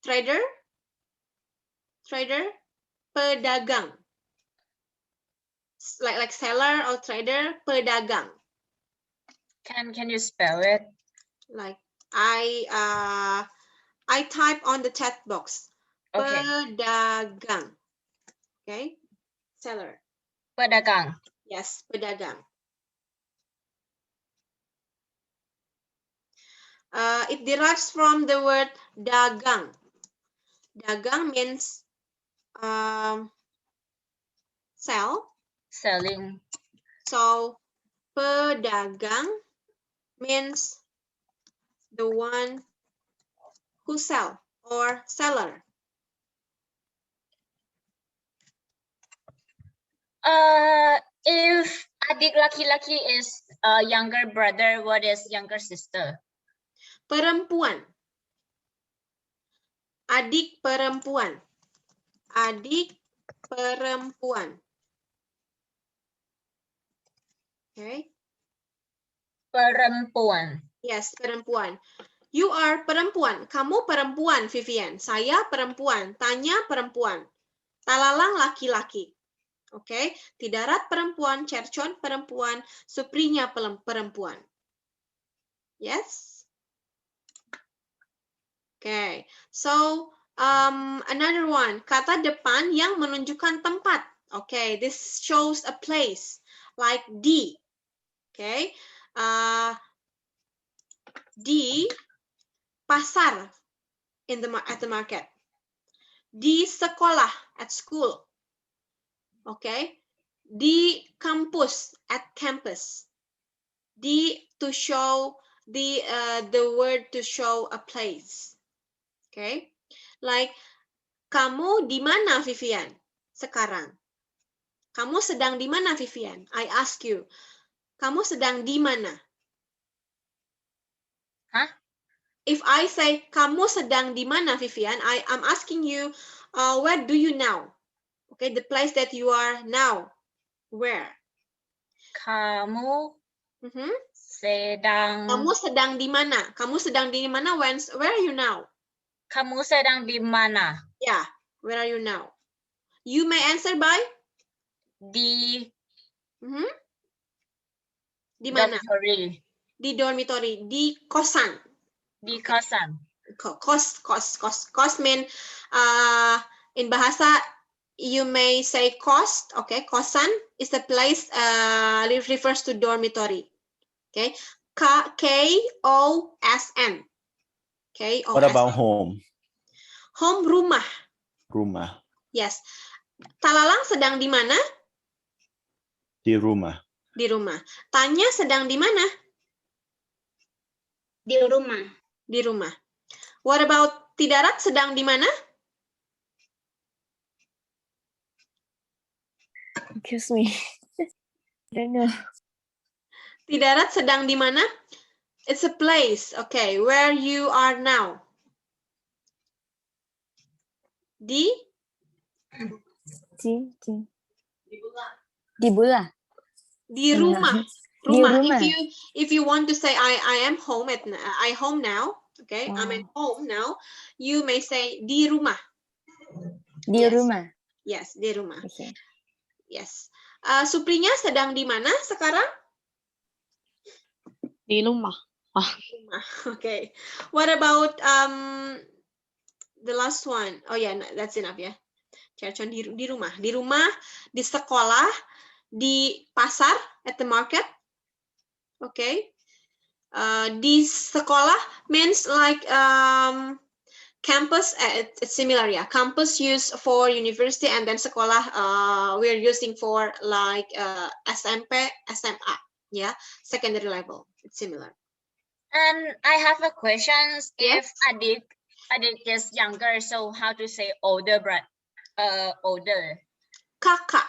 trader? Trader, pedagang. Like seller or trader, pedagang. Can you spell it? Like I type on the chat box. Okay. Pedagang. Okay. Seller. Pedagang. Yes, pedagang. It derives from the word dagang. Dagang means sell. Selling. So pedagang means the one who sell or seller. If adik laki-laki is a younger brother, what is younger sister? Perempuan. Adik perempuan. Adik perempuan. Okay. Perempuan. Yes, perempuan. You are perempuan. Kamu perempuan, Vivian. Saya perempuan. Tanya perempuan. Talalang laki-laki. Oke. Okay. Tidarat perempuan, cercon perempuan, suprinya perempuan. Yes. Okay. So, another one. Kata depan yang menunjukkan tempat. Okay. This shows a place. Like di. Okay. Di pasar at the market. Di sekolah at school. Okay. Di kampus at campus. Di to show the word to show a place. Okay. Like kamu di mana, Vivian? Sekarang. Kamu sedang di mana, Vivian? I ask you. Kamu sedang di mana? Huh? If I say kamu sedang di mana, Vivian, I'm asking you, where do you now? Okay, the place that you are now. Where? Kamu Mm-hmm. sedang. Kamu sedang di mana? Kamu sedang di mana? Where are you now? Kamu sedang di mana? Yeah, where are you now? You may answer by? Di Mm-hmm. Di mana? dormitory. Di dormitory. Di kosan. Di kosan. Kos mean in bahasa you may say kos. Okay, kosan is the place refers to dormitory. Okay, K-O-S-N. K-O-S-N. What about home? Home, rumah. Rumah. Yes. Talalang sedang di mana? Di rumah. Di rumah. Tanya sedang di mana? Di rumah. Di rumah. What about Tidarat sedang di mana? Excuse me. I don't know. Tidarat sedang di mana? It's a place. Okay, where you are now. Di Di bula. di rumah. Di Rumah. rumah. If you want to say I am home I home now. Okay, I'm at home now. You may say di rumah. Di Yes. rumah. Yes, di rumah. Okay. Yes. Suprinya sedang di mana sekarang? Di rumah. Rumah. Okay. What about the last one? Oh yeah, no, that's enough ya. Cercon di rumah. Di rumah, di sekolah, di pasar at the market. Okay. Di sekolah means like campus. It's similar, yeah. Campus used for university, and then sekolah we're using for like SMP, SMA, yeah, secondary level. It's similar. And I have a question. Yes. If adik is younger, so how to say older, older? Kakak.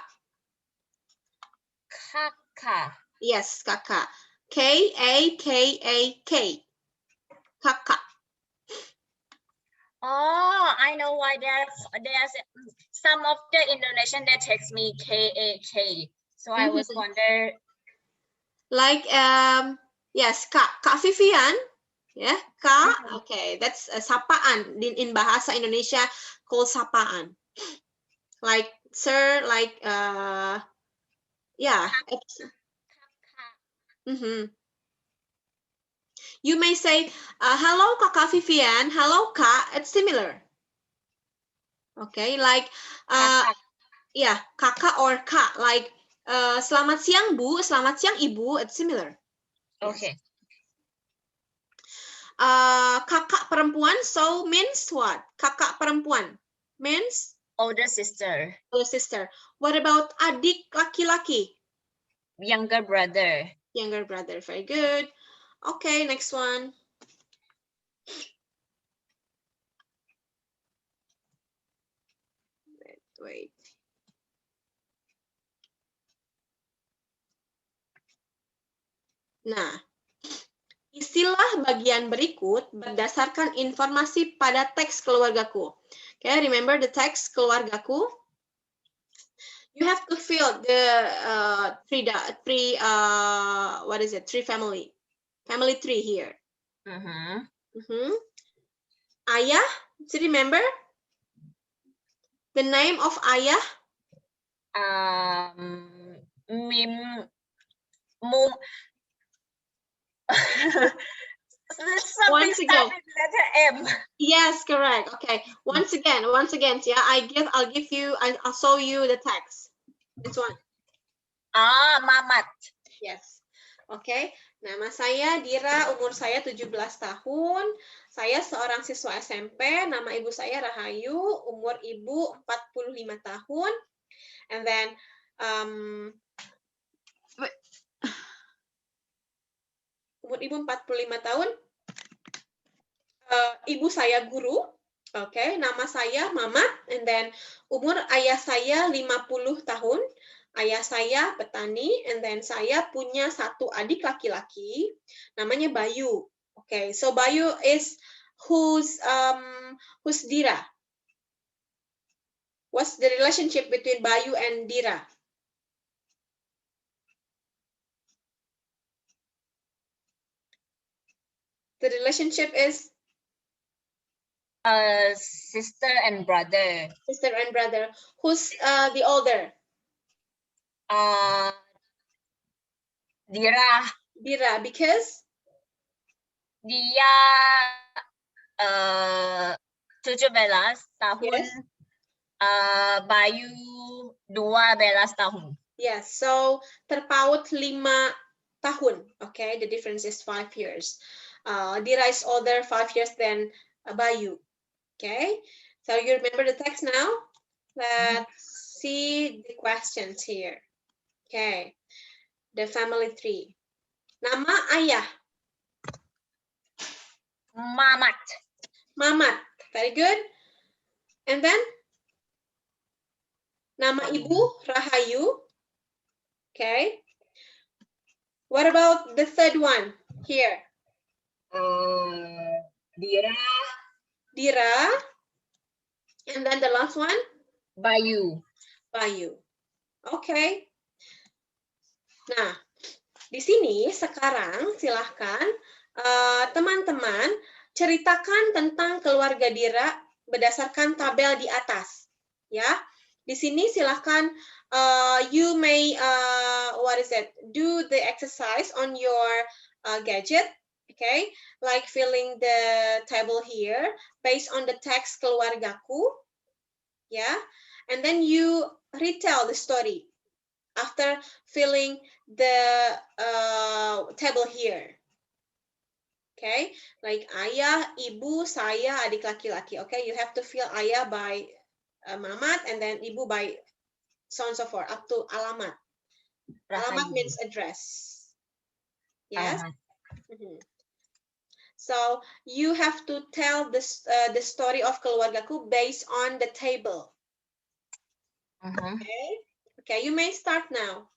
Kakak. Yes, kakak. K-A-K-A-K. Kakak. Oh, I know why there's some of the Indonesian that text me KAK. So I was wonder. Like yes, Kak Vivian, yeah, Kak. Okay, that's sapaan in bahasa Indonesia called sapaan. Like sir, like yeah. You may say hello Kakak Vivian, hello Kak. It's similar. Okay, like yeah, kakak or kak. Like selamat siang Bu, selamat siang Ibu. It's similar. Okay. Kakak perempuan, so means what? Kakak perempuan means Older sister. older sister. What about adik laki-laki? Younger brother. Younger brother. Very good. Okay, next one. Wait. Nah, istilah bagian berikut berdasarkan informasi pada teks keluargaku. Okay, remember the text keluargaku? You have to fill the three family tree here. Ayah, do you remember the name of ayah? Mum. Once again. Letter M. Yes, correct. Okay. Once again, yeah. I'll show you the text. This one. Mamat. Yes. Okay. Nama saya Dira, umur saya 17 tahun. Saya seorang siswa SMP, nama ibu saya Rahayu, umur ibu 45 tahun. And then umur ibu 45 tahun. Ibu saya guru. Okay, nama saya Mamat. And then umur ayah saya 50 tahun. Ayah saya petani, and then saya punya satu adik laki-laki, namanya Bayu. Okay, so Bayu is who's Dira? What's the relationship between Bayu and Dira? The relationship is sister and brother. Sister and brother. Who's the older? Dira, because dia 17 tahun. Yes. Bayu 12 tahun. Yes, so terpaut 5 tahun. Okay, the difference is 5 years. Dira is older 5 years than Bayu. Okay, so you remember the text now? Let's see the questions here. Okay, the family tree. Nama ayah? Mamat. Mamat. Very good. And then nama ibu Rahayu. Okay. What about the third one here? Dira. And then the last one? Bayu. Okay. Nah, di sini sekarang silahkan teman-teman ceritakan tentang keluarga Dira berdasarkan tabel di atas. Ya, di sini silahkan you may do the exercise on your gadget. Okay, like filling the table here based on the text keluargaku. Yeah, and then you retell the story after filling the table here. Okay, like ayah, ibu, saya, adik laki-laki. Okay, you have to fill ayah by Mamat and then ibu by so on and so forth up to alamat. Alamat means address. Yes. So you have to tell this the story of keluargaku based on the table. Okay. Okay, you may start now.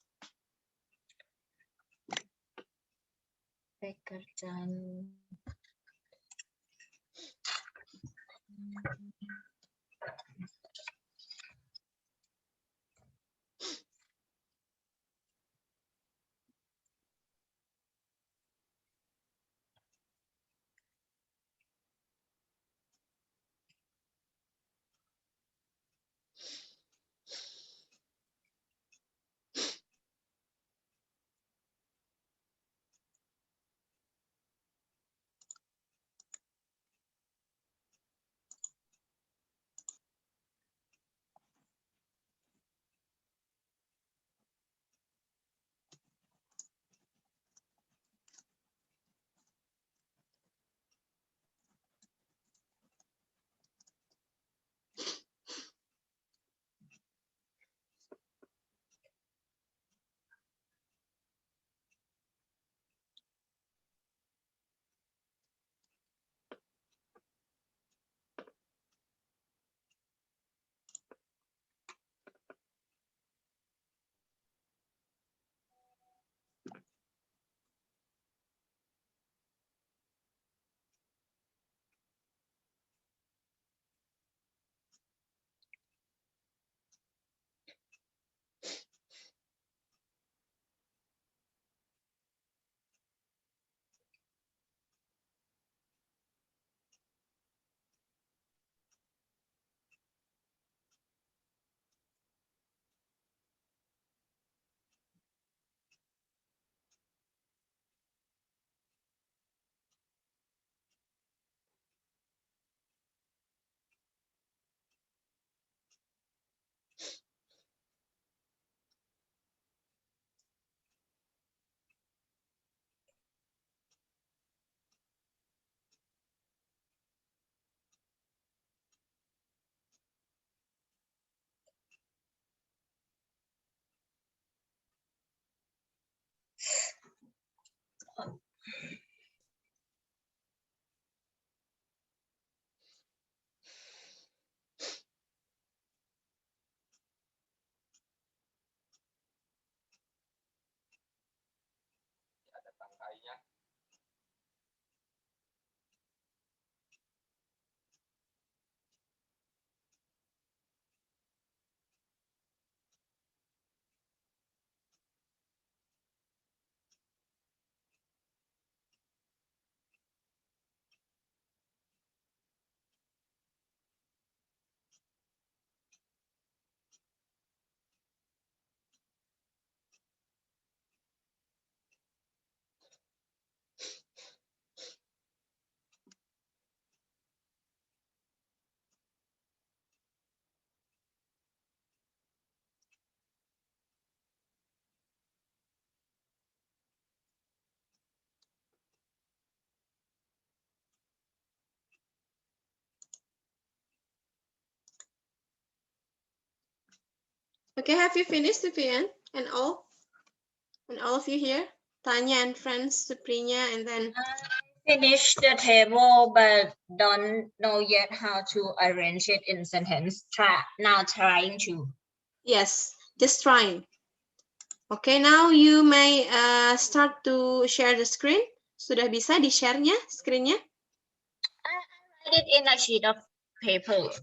Okay, have you finished, Sufian? And all of you here? Tanya and friends, Supriya, and then Finish the table, but don't know yet how to arrange it in sentence. Now trying to. yes, just trying. Okay, now you may start to share the screen. Sudah bisa di-share-nya screen-nya? Write it in a sheet of paper.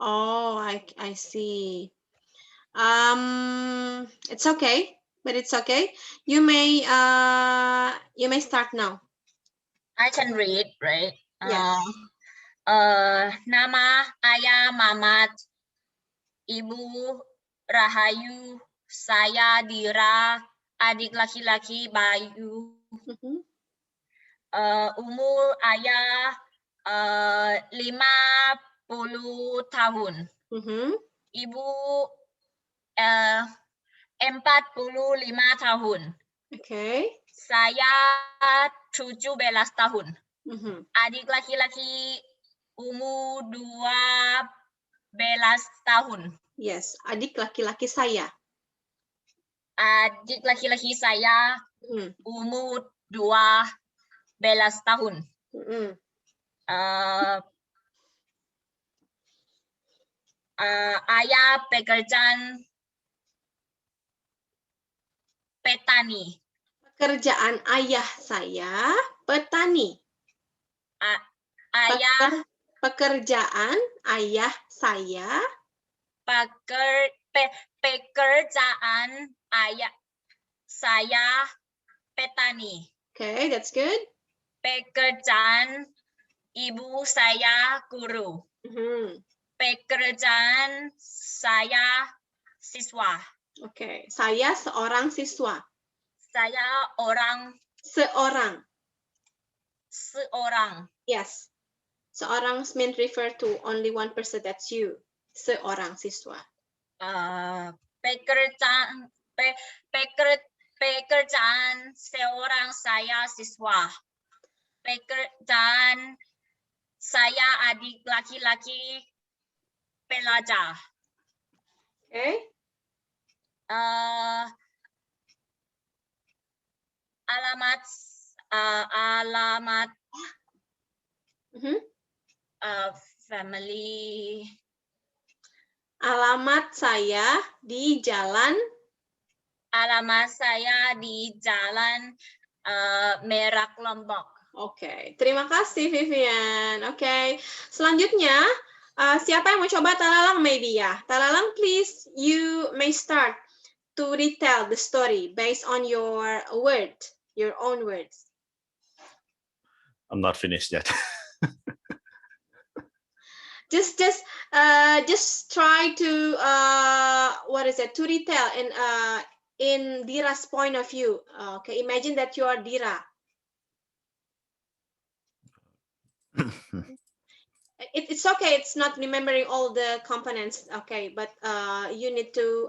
Oh, I see. It's okay, but it's okay. You may start now. I can read, right? Yes. Nama ayah Mamat, Ibu Rahayu, saya Dira, adik laki-laki Bayu. Mhm. Umur ayah 50 tahun. Mhm. Ibu 45 tahun. Okay. Saya 17 tahun. Mhm. Adik laki-laki umur 12 tahun. Yes, adik laki-laki saya. Adik laki-laki saya umur 12 tahun. Ayah pekerjaan petani. Pekerjaan ayah saya petani. Ayah Pekerjaan ayah saya. Pekerjaan ayah saya petani. Okay, that's good. Pekerjaan ibu saya guru. Mhm. Pekerjaan saya siswa. Okay, saya seorang siswa. Saya Seorang. seorang. Yes. Seorang mean refer to only one person, that's you. Seorang siswa. Pekerjaan seorang saya siswa. Pekerjaan saya adik laki-laki pelajar. Okay. Alamat Mhm. family. Alamat saya di jalan. Alamat saya di Jalan Merak Lombok. Oke, terima kasih Vivian. Oke, selanjutnya siapa yang mau coba Talalang maybe ya? Talalang, please you may start to retell the story based on your word, your own words. I'm not finished yet. Just try to to retell in Dira's point of view. Okay, imagine that you are Dira. It's okay. It's not remembering all the components. Okay, but you need to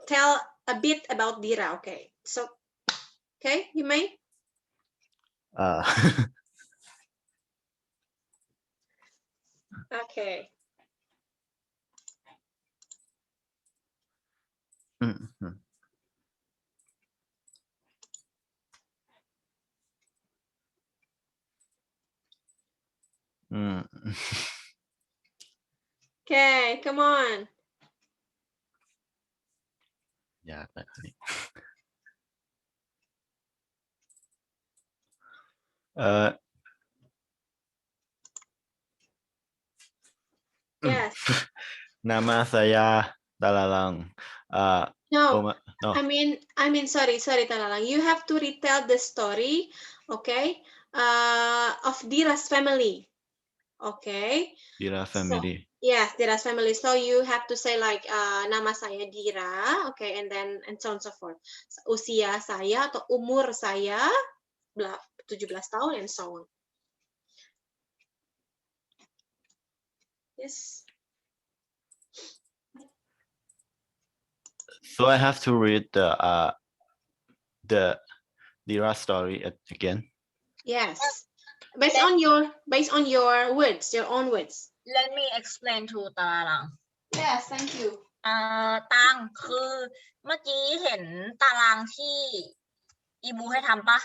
tell a bit about Dira. Okay, so okay, you may. Okay. Okay, come on. ยากนะอันนี้ Yes. Nama saya Talalang. No. No. I mean, sorry, Talalang. You have to retell the story, okay, of Dira's family, okay? Dira family. Yes, Dira's family. So you have to say like nama saya Dira, okay, and so on and so forth. Usia saya atau umur saya 17 tahun and so on. Yes. So I have to read the Dira story again. Yes. Based on your words, your own words. Let me explain to ตาลัง Yes, thank you. ตังคือเมื่อกี้เห็นตารางที่อีบูให้ทำปะ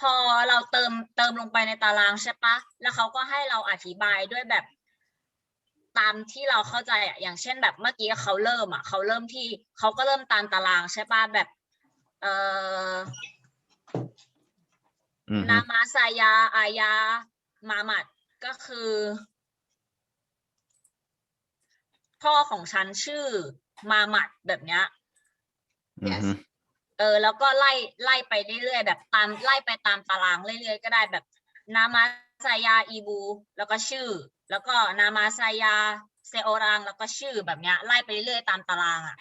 พอเราเติมลงไปในตารางใช่ปะแล้วเขาก็ให้เราอธิบายด้วยแบบตามที่เราเข้าใจอ่ะอย่างเช่นแบบเมื่อกี้เขาเริ่มที่เขาก็เริ่มตามตารางใช่ปะแบบนามาซายาอายามามัดก็คือพ่อของฉันชื่อมามัดแบบเนี้ย Yes. แล้วก็ไล่ไปเรื่อยๆแบบไล่ไปตามตารางเรื่อยๆก็ได้แบบนามาซายาอีบูแล้วก็ชื่อแล้วก็นามาซายาเซโอรังแล้วก็ชื่อแบบเนี้ยไล่ไปเรื่อยๆตามตารางอ่ะ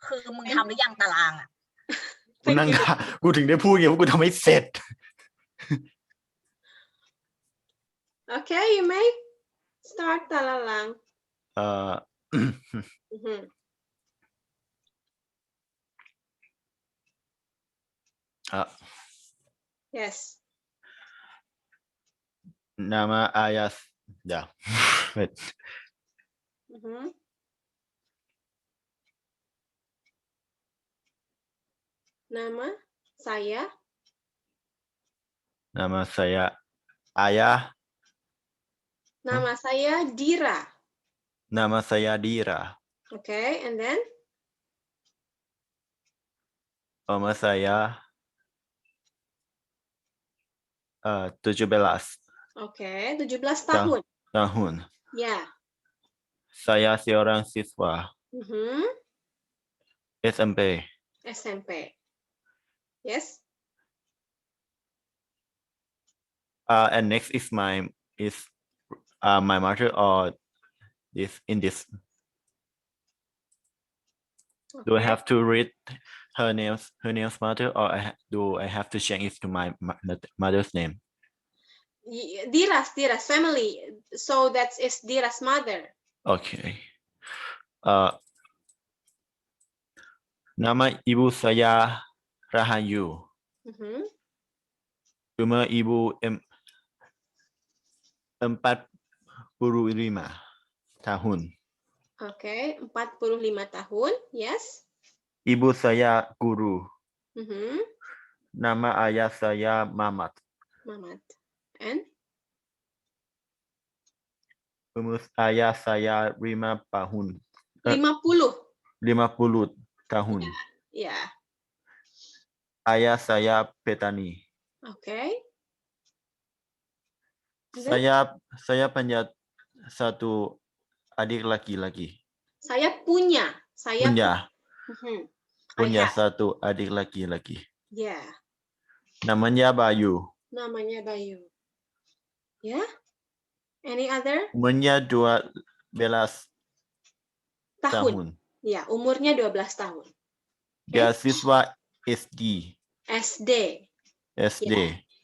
คือมึงทำหรือยังตารางอ่ะ กูถึงได้พูดไงว่ากูทำไม่เสร็จ Okay, you may start Talalang. Yes. Nama ayah, ya. Wait. Nama saya. Nama saya Ayah. Nama saya Dira. Nama saya Dira. Okay, and then? Umur saya 17 Oke, 17 tahun. tahun. Ya. Saya seorang siswa Mhm. SMP. SMP. Yes. And next is my mother or this. Do I Okay. have to read her name's mother, or do I have to change it to my mother's name? Dira's family. So that is Dira's mother. Okay. Nama ibu saya Rahayu. Mhm. Umur ibu 45 tahun. Oke, 45 tahun. Yes. Ibu saya guru. Mhm. Nama ayah saya Mamat. Mamat. And Umur ayah saya 5 tahun. 50. 50 tahun. Ya. Ayah saya petani. Oke. Saya punya satu adik laki-laki. Saya punya. Mhm. Punya I have. satu adik laki-laki. Ya. Namanya Bayu. Namanya Bayu. Ya. Any other? Umurnya 12 tahun. Ya, umurnya 12 tahun. Dia siswa SD. SD.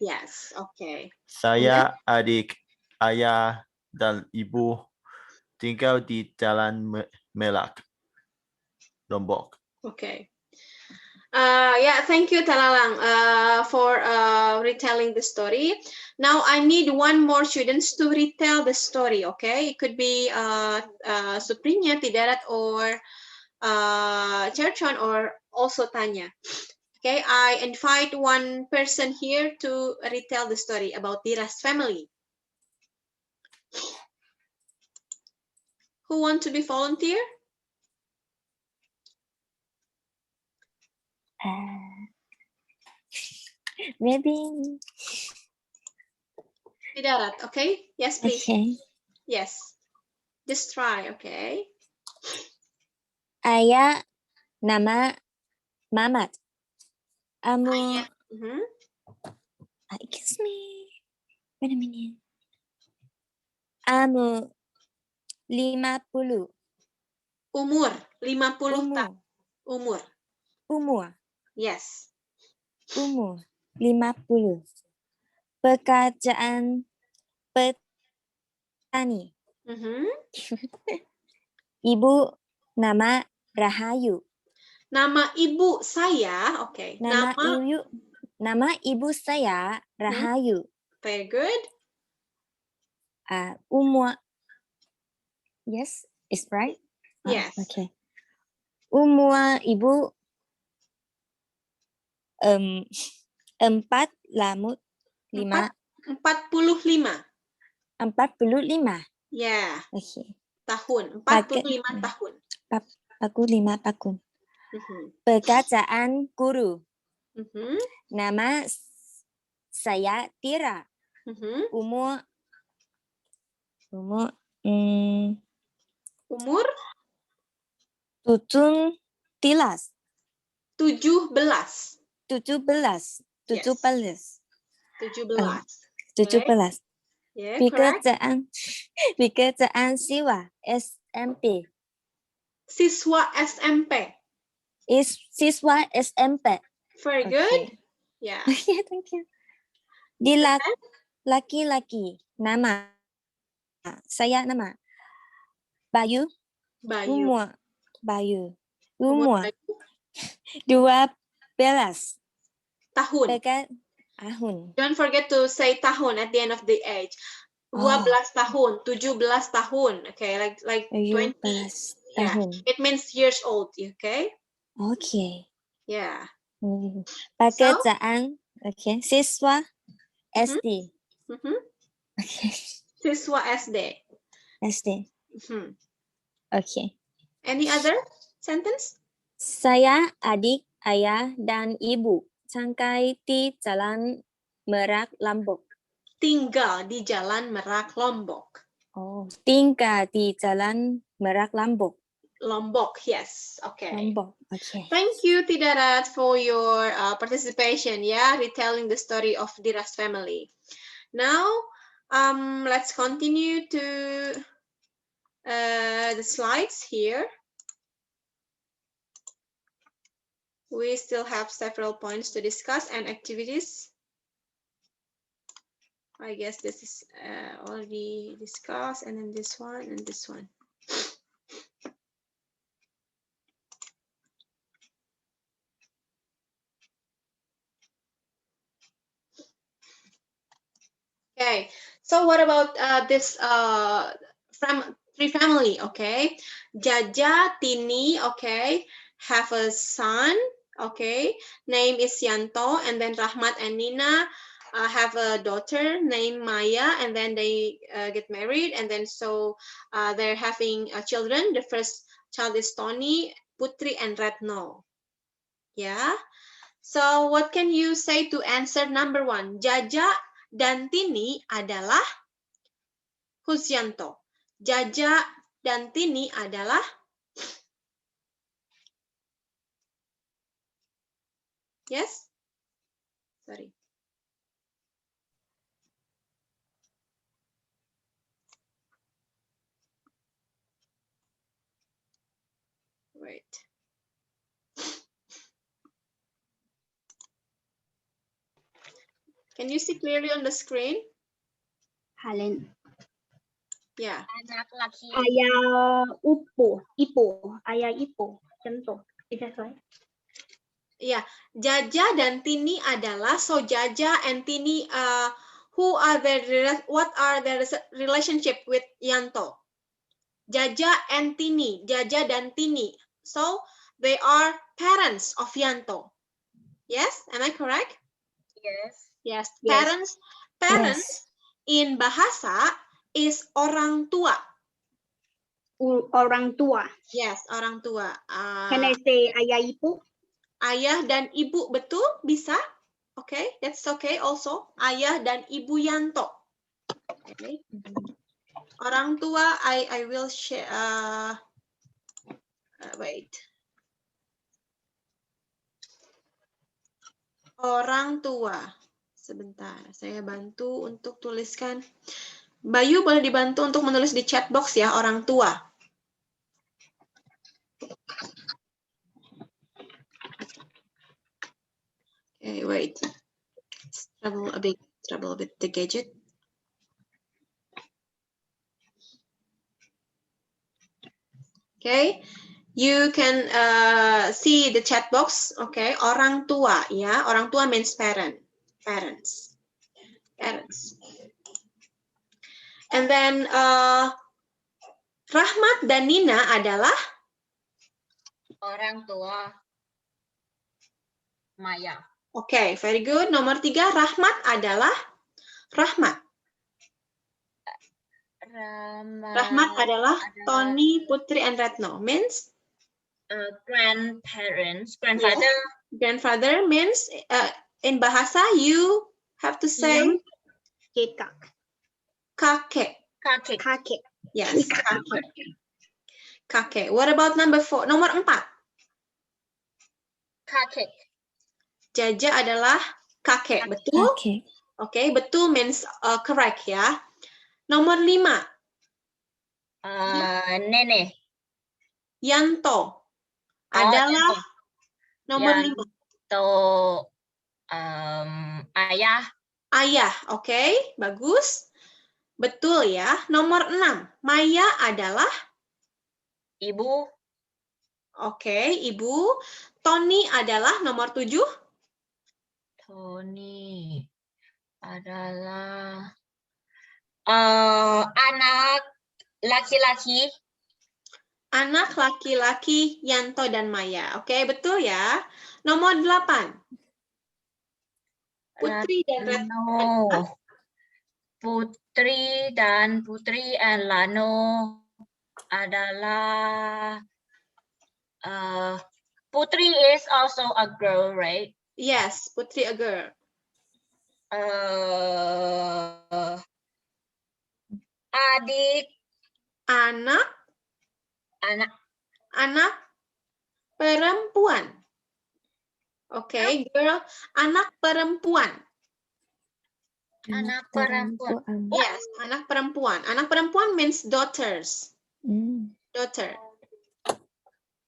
Yes, oke. Saya adik ayah dan ibu tinggal di Jalan Melak, Lombok. Okay. Thank you, Talalang, for retelling the story. Now I need one more students to retell the story. Okay, it could be Suprinya, Tidarat, or Cherchon, or also Tanya. Okay, I invite one person here to retell the story about Dira's family. Who want to be volunteer? Maybe. Tidarat, okay? Yes, please. Okay. Yes. Just try, okay? Ayah nama Mamat. Mhm. Excuse me. Wait a minute. 50. Umur 50 tahun. Umur. Yes. Umur 50. Pekerjaan petani. Mhm. Ibu nama Rahayu. Nama ibu saya, okay. Nama ibu saya Rahayu. Very good. Umur. Yes, it's right. Yes. Okay. Umur ibu 45. 45. Yeah. Okay. Tahun. 45 tahun. 45 tahun. Mhm. Pekerjaan guru. Mhm. Nama saya Tira. Mhm. Umur 17. 17. Yeah, correct. Pekerjaan siswa SMP. Siswa SMP. Siswa SMP. Very good. Yeah. Okay, thank you. Di laki-laki. Nama saya nama Bayu. Bayu. Bayu. Umur Umur Bayu. 12 Tahun. tahun. Don't forget to say tahun at the end of the age. 12 tahun, 17 tahun. Okay, like 20. 17 Yeah, tahun. it means years old. Okay. Okay. Yeah. Pekerjaan. Okay. Siswa SD. Mhm. Okay. Siswa SD. SD. Mhm. Okay. Any other sentence? Saya adik ayah dan ibu tinggal di Jalan Merak Lombok. Tinggal di Jalan Merak Lombok. Oh, tinggal di Jalan Merak Lombok. Lombok, yes. Okay. Lombok. Okay. Thank you, Tidarat, for your participation. Yeah, retelling the story of Dira's family. Now, let's continue to the slides here. We still have several points to discuss and activities. I guess this is already discussed, and then this one and this one. Okay, so what about this from three family? Okay, Jaja, Tini, okay, have a son, okay, name is Yanto, and then Rahmat and Nina have a daughter named Maya, and then they get married, and then so they're having children. The first child is Tony, Putri, and Retno. Yeah. So what can you say to answer number one? Jaja dan Tini adalah Husyanto. Jaja dan Tini adalah yes? Sorry. Wait. Can you see clearly on the screen? Halen. Yeah. Anak laki. Ayah Ipo. Ayah Ipo. Contoh. Is that right? Yeah. Jaja dan Tini adalah, so Jaja and Tini who are what are their relationship with Yanto? Jaja and Tini. Jaja dan Tini. So they are parents of Yanto. Yes, am I correct? Yes. Yes, Yes. parents Yes. in bahasa is orang tua. Orang tua. Yes, orang tua. Can I say ayah ibu? Ayah dan ibu, betul? Bisa? Okay, that's okay also. Ayah dan ibu Yanto. Okay. Orang tua, I will share. Wait. Orang tua. Sebentar, saya bantu untuk tuliskan. Bayu boleh dibantu untuk menulis di chat box ya, orang tua. Okay, wait. Trouble with the gadget. Okay, you can see the chat box. Okay, orang tua ya, orang tua means parents. And then Rahmat dan Nina adalah Orang tua Maya. okay, very good. Nomor 3, Rahmat adalah Rahmat adalah Tony, Putri, and Retno. Means grandfather. Grandfather means in bahasa you have to say kakek. Kakek. Yes, kakek. What about number 4? Nomor 4. Kakek. Jaja adalah kakek, betul? Okay. Okay, betul means correct ya. Nomor 5. Nenek. Yanto adalah nomor 5. Ayah. Ayah, okay, bagus. Betul ya. Nomor 6. Maya adalah Ibu. okay, ibu. Tony adalah nomor 7. Tony adalah anak laki-laki. Anak laki-laki Yanto dan Maya. Oke, betul ya. Nomor 8. Putri dan Retno. Putri and Lano adalah Putri is also a girl, right? Yes, Putri a girl. Adik, Anak anak perempuan. Okay, girl, anak perempuan. Anak perempuan. Yes, anak perempuan. Anak perempuan means daughters. Daughter.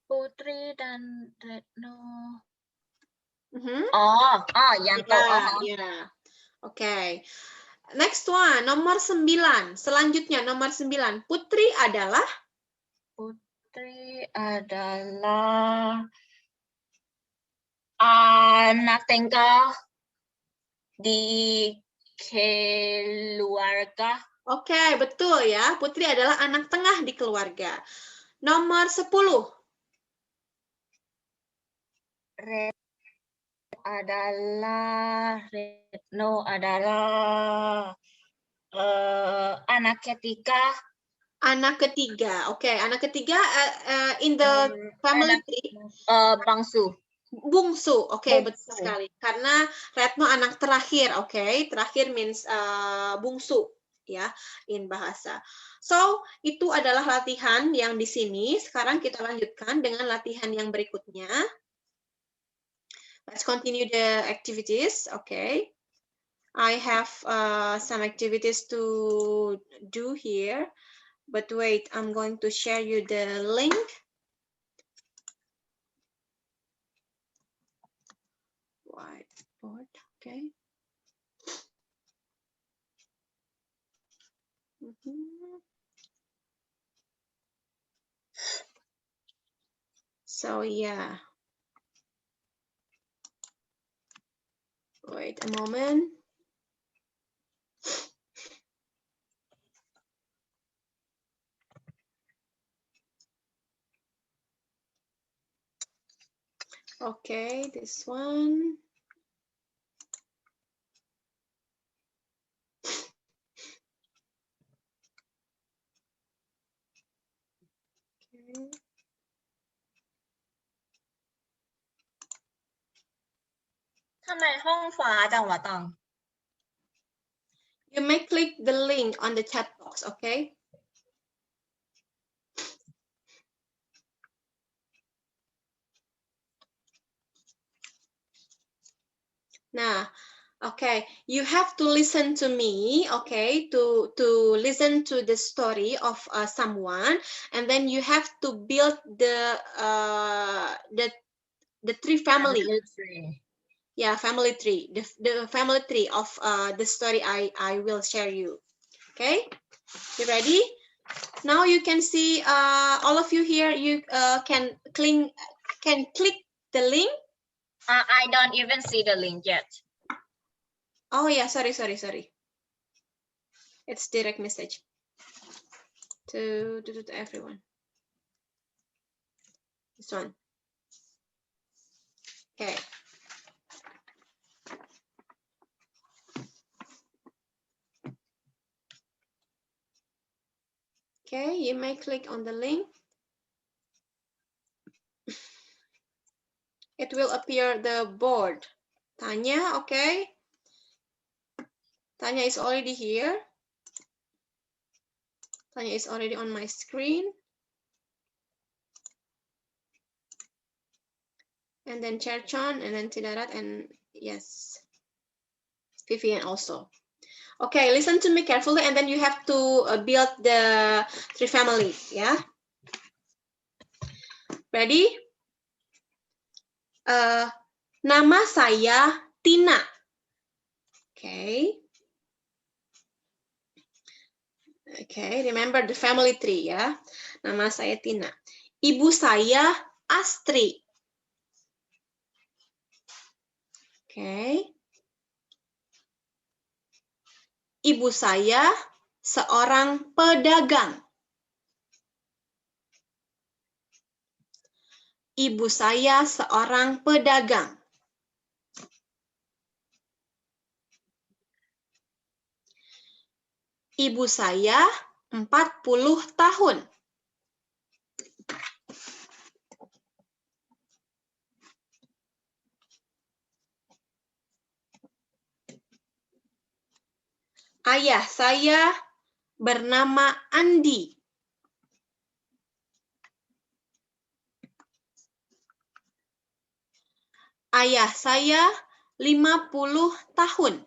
Putri dan Retno. Mhm. Yanto. Yeah. Okay. Next one, nomor 9. Selanjutnya nomor 9. Putri adalah anak tengah di keluarga. Oke, betul ya. Putri adalah anak tengah di keluarga. Nomor 10. Retno adalah anak ketiga. Anak ketiga. Oke, anak ketiga in the family tree. Bangsu. Bungsu. Oke, betul Bungsu. sekali. Karena Retno anak terakhir. Oke, terakhir means bungsu ya in bahasa. So, itu adalah latihan yang di sini. Sekarang kita lanjutkan dengan latihan yang berikutnya. Let's continue the activities. Okay. I have some activities to do here. But wait, I'm going to share you the link. Whiteboard, okay. So yeah. Wait a moment. Okay, this one. Okay. ทำไมห้องฟ้าจังวะตัง You may click the link on the chat box, okay? Nah, okay, you have to listen to me, okay, to listen to the story of someone, and then you have to build the three family. Yeah, family tree. The family tree of the story I will share you. Okay, you ready? Now you can see all of you here. You can click the link. I don't even see the link yet. Oh yeah, sorry. It's direct message to everyone. This one. Okay. Okay, you may click on the link. It will appear the board. Tanya, okay. Tanya is already here. Tanya is already on my screen. And then Cherchon, and then Tidarat, and yes, Vivian also. Okay, listen to me carefully, and then you have to build the three family, yeah? Ready? Nama saya Tina. Okay. Okay, remember the family tree ya. Nama saya Tina. Ibu saya Astri. Okay. Ibu saya seorang pedagang. Ibu saya seorang pedagang. Ibu saya 40 tahun. Ayah saya bernama Andi. Ayah saya 50 tahun.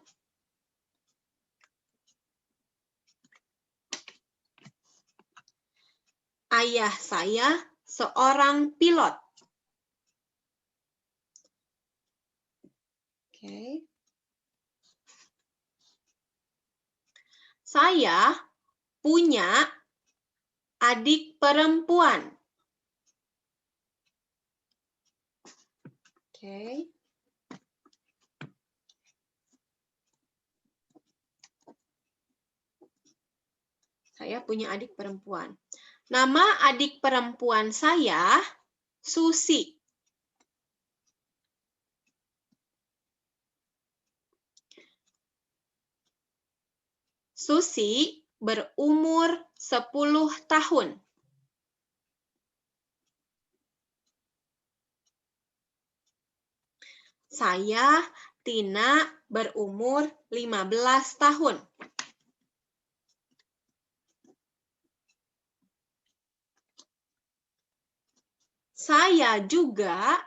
Ayah saya seorang pilot. Oke. Saya punya adik perempuan. Oke. Saya punya adik perempuan. Nama adik perempuan saya Susi. Susi berumur 10 tahun. Saya, Tina, berumur 15 tahun. Saya juga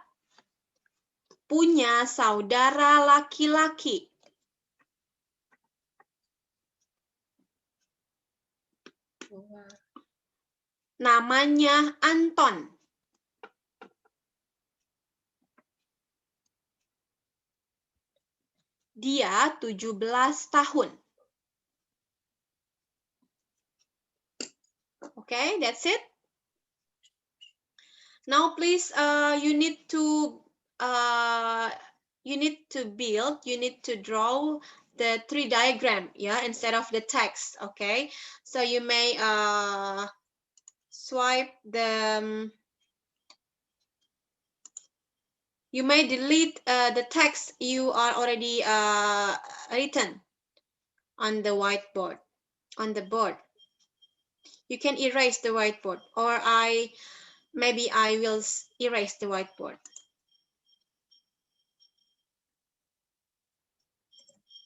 punya saudara laki-laki. Namanya Anton. Dia 17 tahun. Okay, that's it. Now, please, you need to draw the tree diagram, yeah, instead of the text. Okay, so you may swipe the. You may delete the text you are already written on the whiteboard, on the board. You can erase the whiteboard, or maybe I will erase the whiteboard.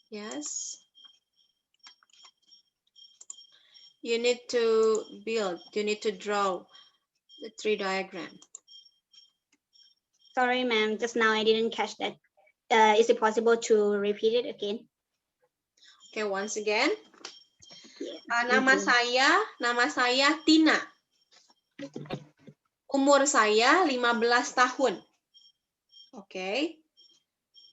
Yes. You need to draw the tree diagram. Sorry, ma'am. Just now I didn't catch that. Is it possible to repeat it again? Okay, once again. Yeah, Nama saya Tina. Umur saya 15 tahun. Oke.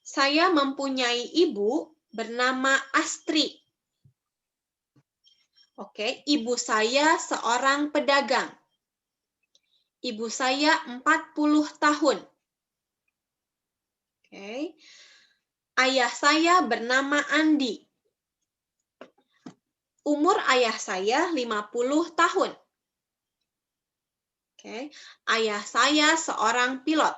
Saya mempunyai ibu bernama Astri. Oke, ibu saya seorang pedagang. Ibu saya 40 tahun. Oke. Ayah saya bernama Andi. Umur ayah saya 50 tahun. Oke. Ayah saya seorang pilot.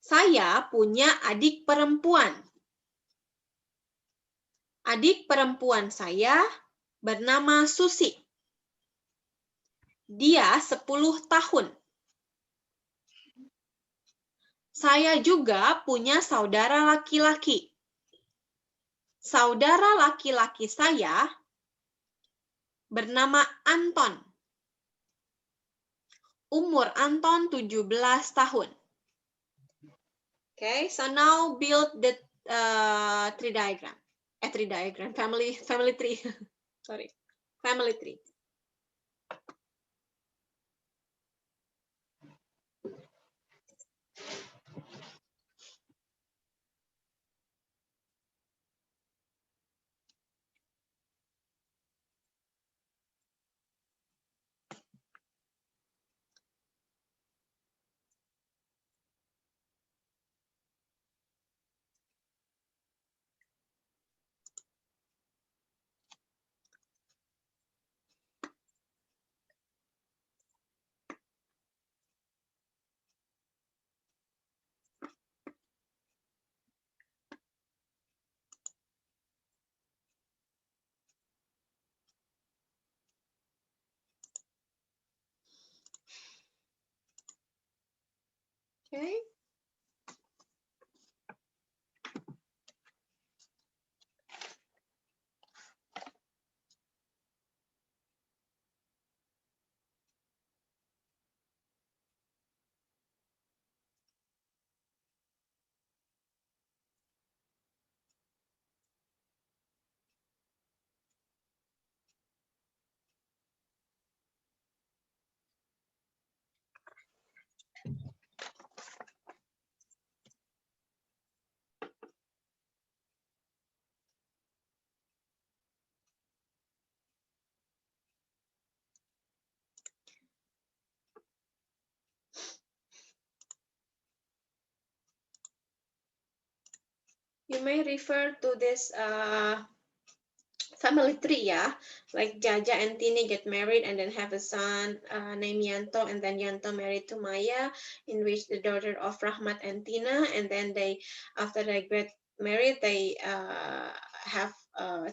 Saya punya adik perempuan. Adik perempuan saya bernama Susi. Dia 10 tahun. Saya juga punya saudara laki-laki. Saudara laki-laki saya bernama Anton. Umur Anton 17 tahun. Okay, so now build the tree diagram. Family tree. Sorry, family tree. Okay. you may refer to this family tree, yeah, like Jaja and Tini get married and then have a son named Yanto, and then Yanto married to Maya, in which the daughter of Rahmat and Tina, and then they, after they get married, they have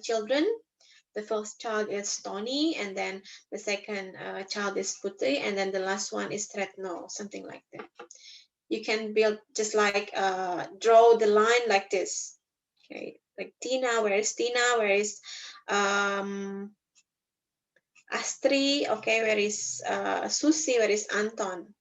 children. The first child is Tony, and then the second child is Putri, and then the last one is Tretno, something like that. You can build just like draw the line like this. Okay, like Tina, where is Tina? Where is Astri? Okay, where is Susi? Where is Anton?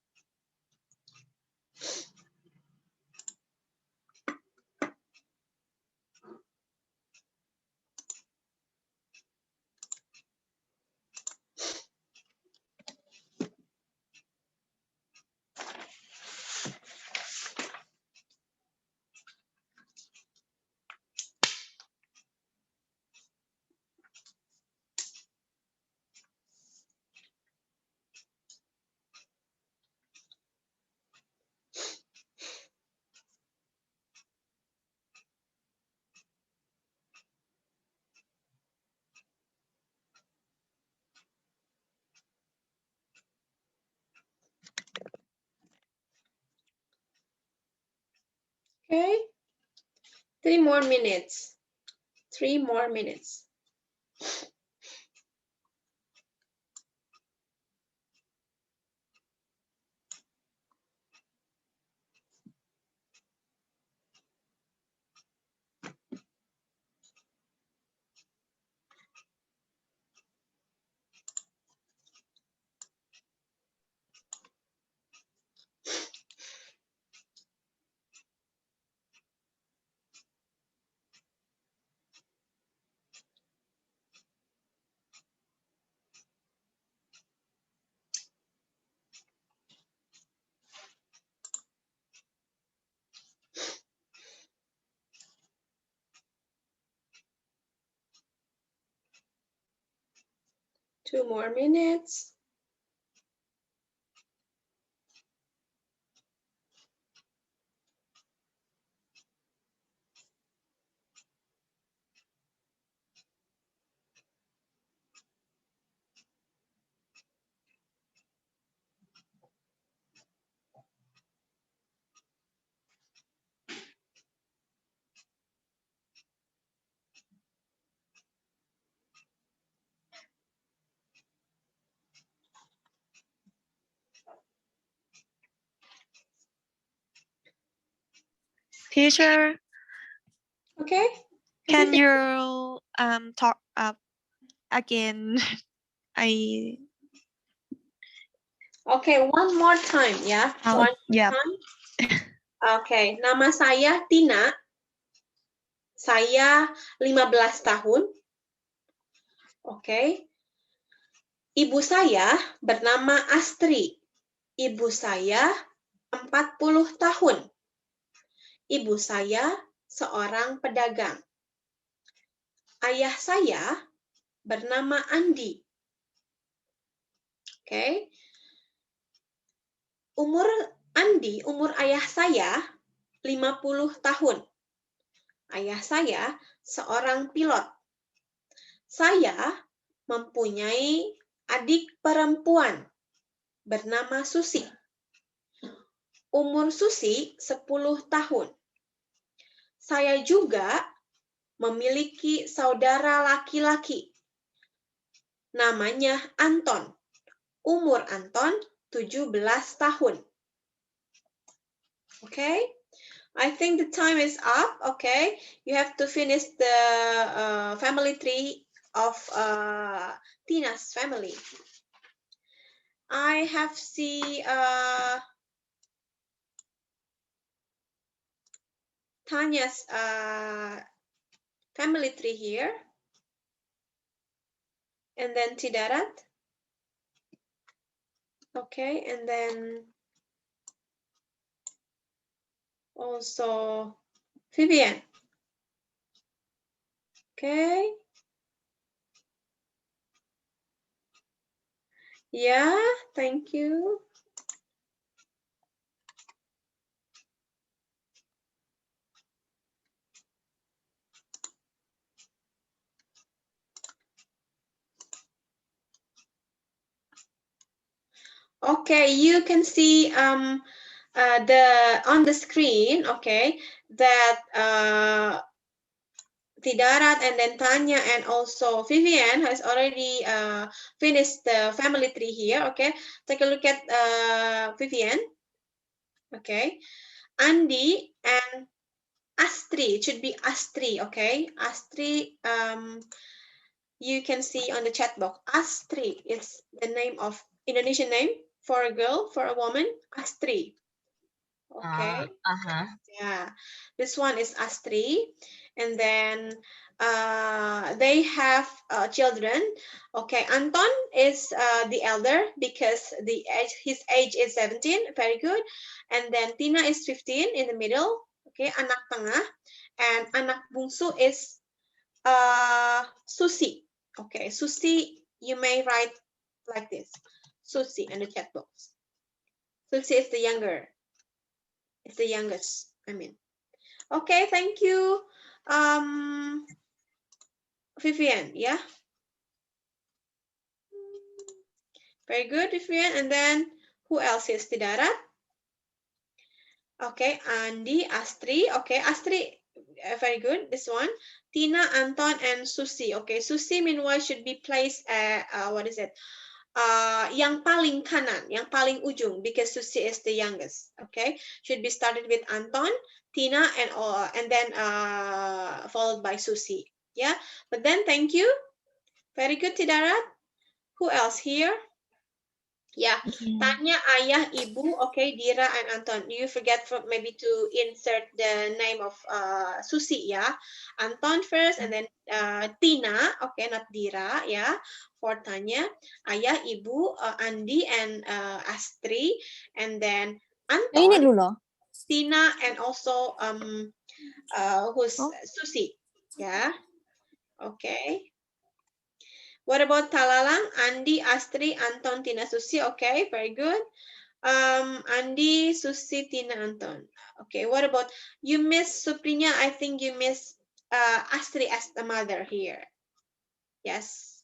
Okay, 3 more minutes. 3 more minutes. Two more minutes. Teacher, Okay. can you talk up again? I Okay, one more time ya. Oh, One yeah. time. Oke, nama saya Tina. Saya 15 tahun. Oke. Ibu saya bernama Astri. Ibu saya 40 tahun. Ibu saya seorang pedagang. Ayah saya bernama Andi. Oke. Umur Andi, umur ayah saya 50 tahun. Ayah saya seorang pilot. Saya mempunyai adik perempuan bernama Susi. Umur Susi 10 tahun. Saya juga memiliki saudara laki-laki. Namanya Anton. Umur Anton 17 tahun. Okay? I think the time is up. Okay, you have to finish the family tree of Tina's family. I have see Tanya's family tree here, and then Tidarat. Okay, and then also Vivian. Okay. Yeah, thank you. Okay, you can see the on the screen, okay, that Tidarat and then Tanya and also Vivian has already finished the family tree here. Okay, take a look at Vivian. Okay, Andi and Astri. It should be Astri. Okay, Astri. You can see on the chat box. Astri is the name of Indonesian name for a girl, for a woman. Astri. Okay. Yeah, this one is Astri, and then they have children. Okay, Anton is the elder because his age is 17. Very good. And then Tina is 15 in the middle. Okay, anak tengah, and anak bungsu is Susi. Okay, Susi, you may write like this. Susi in the chat box. Susi is the younger. It's the youngest, I mean. Okay, thank you, Vivian. Yeah, very good, Vivian. And then who else is Tidarat? Okay, Andi, Astri. Okay, Astri, very good. This one, Tina, Anton, and Susi. Okay, Susi meanwhile should be placed at what is it? Yang paling kanan, yang paling ujung, because Susi is the youngest. Okay, should be started with Anton, Tina, and then followed by Susi. Yeah, but then thank you. Very good, Tidarat. Who else here? Yeah, Tanya, Ayah, Ibu, okay, Dira, and Anton. You forget maybe to insert the name of Susi, yeah. Anton first, and then Tina, okay, not Dira, yeah, for Tanya. Ayah, Ibu, Andi, and Astri, and then Ini Anton, dulu. Tina, and also who's Susi, yeah. Okay. What about Talalang? Andi, Astri, Anton, Tina, Susi. Okay, very good. Andi, Susi, Tina, Anton. Okay, what about you, Miss Suprinya? I think you miss Astri as the mother here. Yes,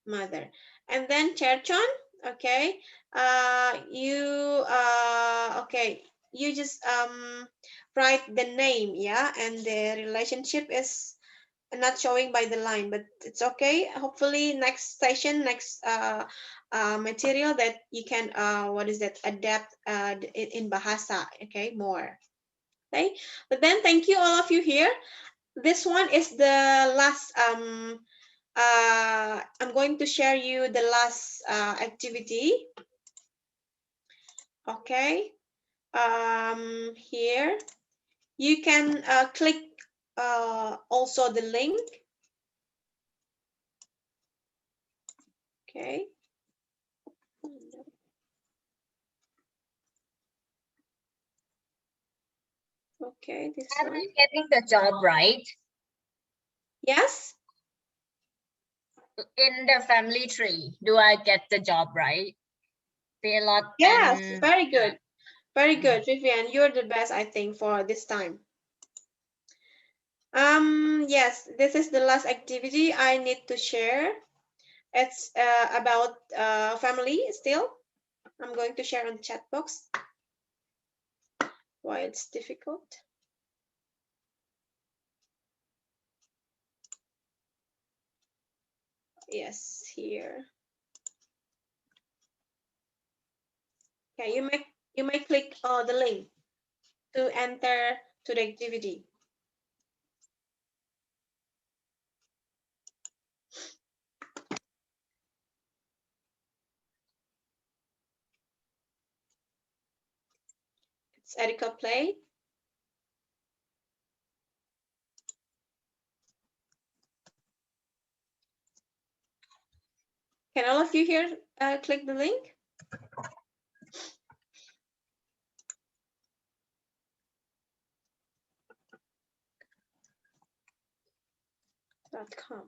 mother. And then Cherchon. Okay, okay, you just write the name, yeah, and the relationship is not showing by the line, but it's okay. Hopefully next session, next material that you can what is that, adapt in Bahasa, okay, more. Okay, but then thank you all of you here. This one is the last I'm going to share you the last activity. Okay, here you can click also the link. Okay. Okay, this Am one. I getting the job right? Yes. In the family tree, do I get the job right? Pilot. Yes, and very good. Very good, Vivian. You're the best, I think, for this time. Yes, this is the last activity I need to share. It's about family still. I'm going to share on the chat box. Why it's difficult. Yes, here. Okay, you may click the link to enter to the activity. It's Erica Play. Can all of you here click the link? .com.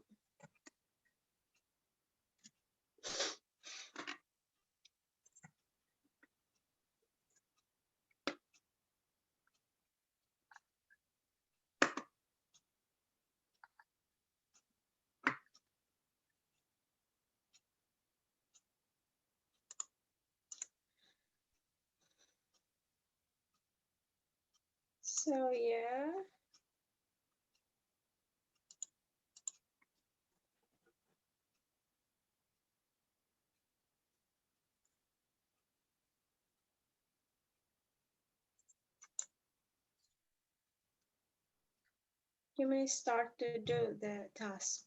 So yeah. You may start to do the task.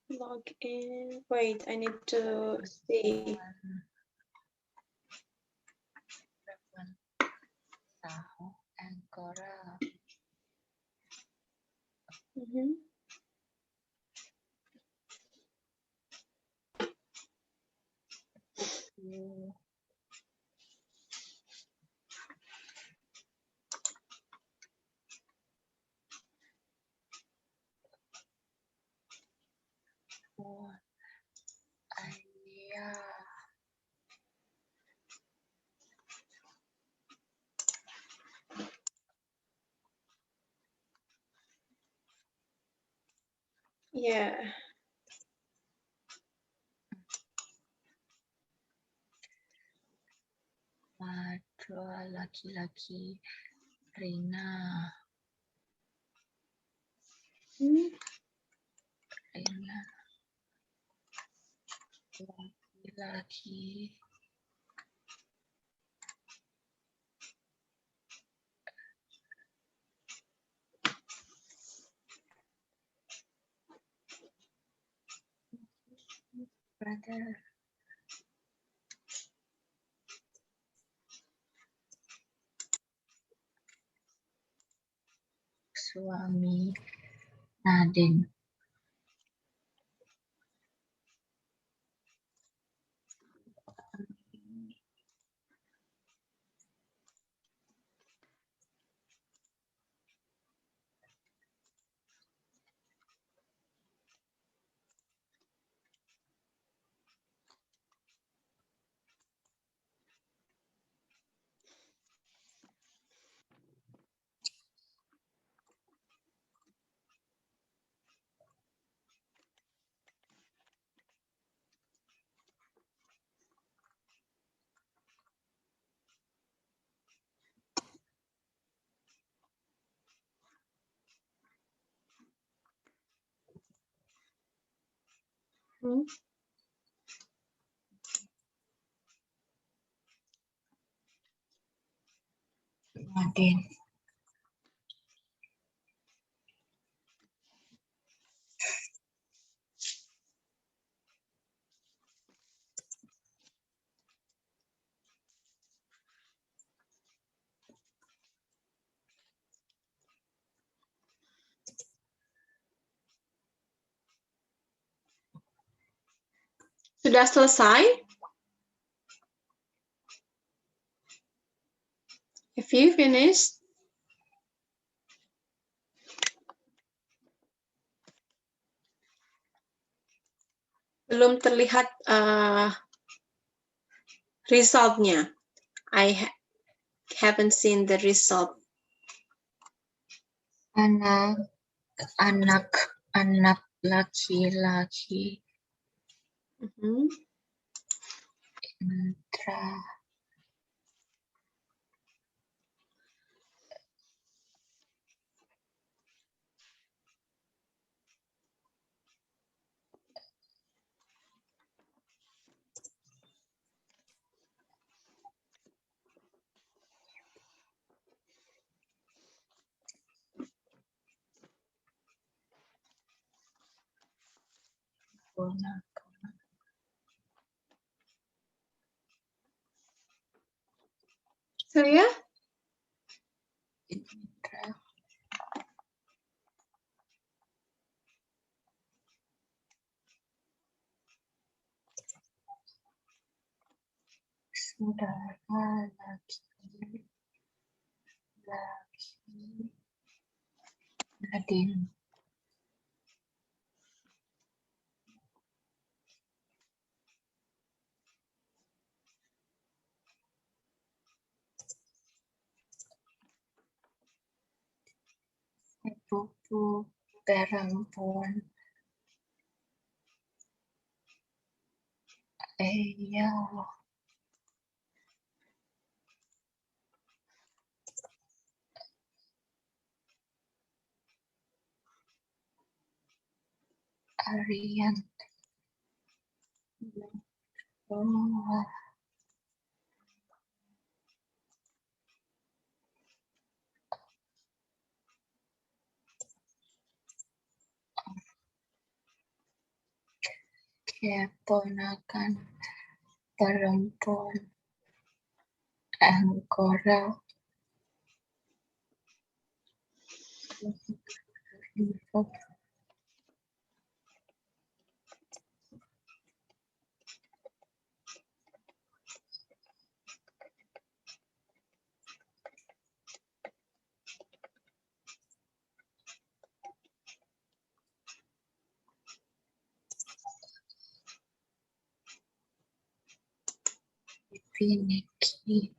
Log in. Wait, I need to see. Yeah. Madra laki-laki Rina. Rina. Laki-laki. Brother. Suami Nadine. Nadine. Sudah selesai? Have you finished? Belum terlihat resultnya. Haven't seen the result. Anak laki-laki Indra. So yeah. Indra. Saudara laki Nadine. Ibu perempuan. Iya. Arian. Oh. Keponakan perempuan Anggora. Piniki.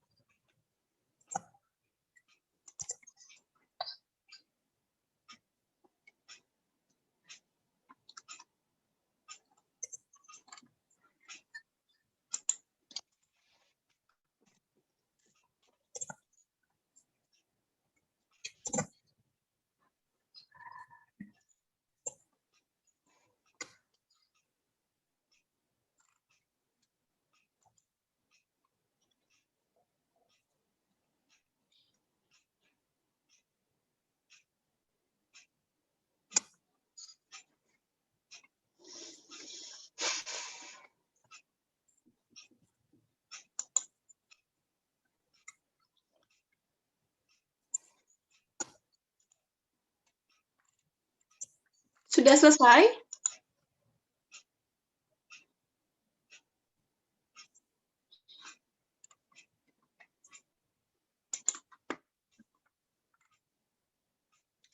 Sudah selesai?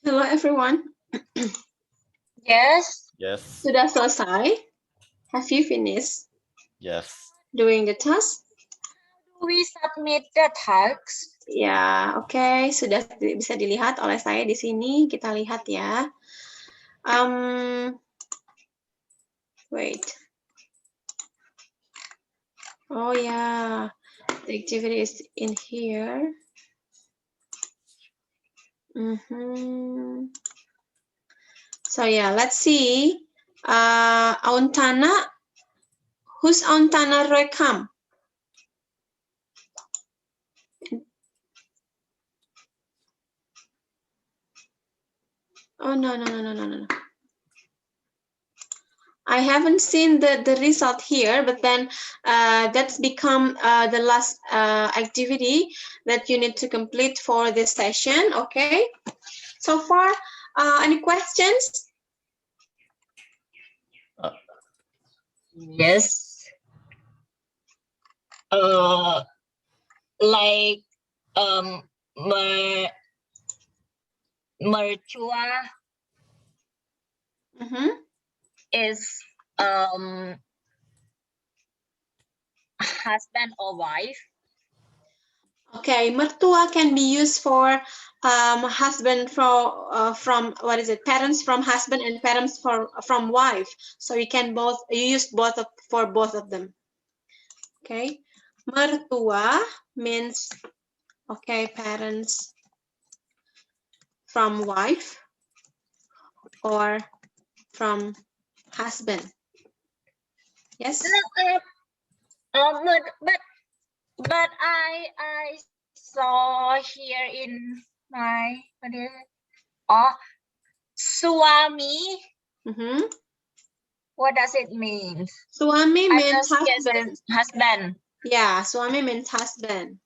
Hello everyone. Yes. Yes. Sudah selesai? Have you finished Yes. doing the task? We submit the task. Ya, oke. Sudah bisa dilihat oleh saya di sini. Kita lihat ya. Wait. Oh yeah, the activity is in here. So yeah, let's see. Auntana, who's Auntana Roykam? Oh no. I haven't seen the result here, but then that's become the last activity that you need to complete for this session. Okay. So far, any questions? Yes. Like mertua is husband or wife. Okay, mertua can be used for husband from what is it? Parents from husband and parents from wife. So you use both for both of them. Okay, mertua means parents from wife or from husband. Yes. But I saw here in my suami. What does it mean? Suami means husband. Husband. Yeah, suami means husband.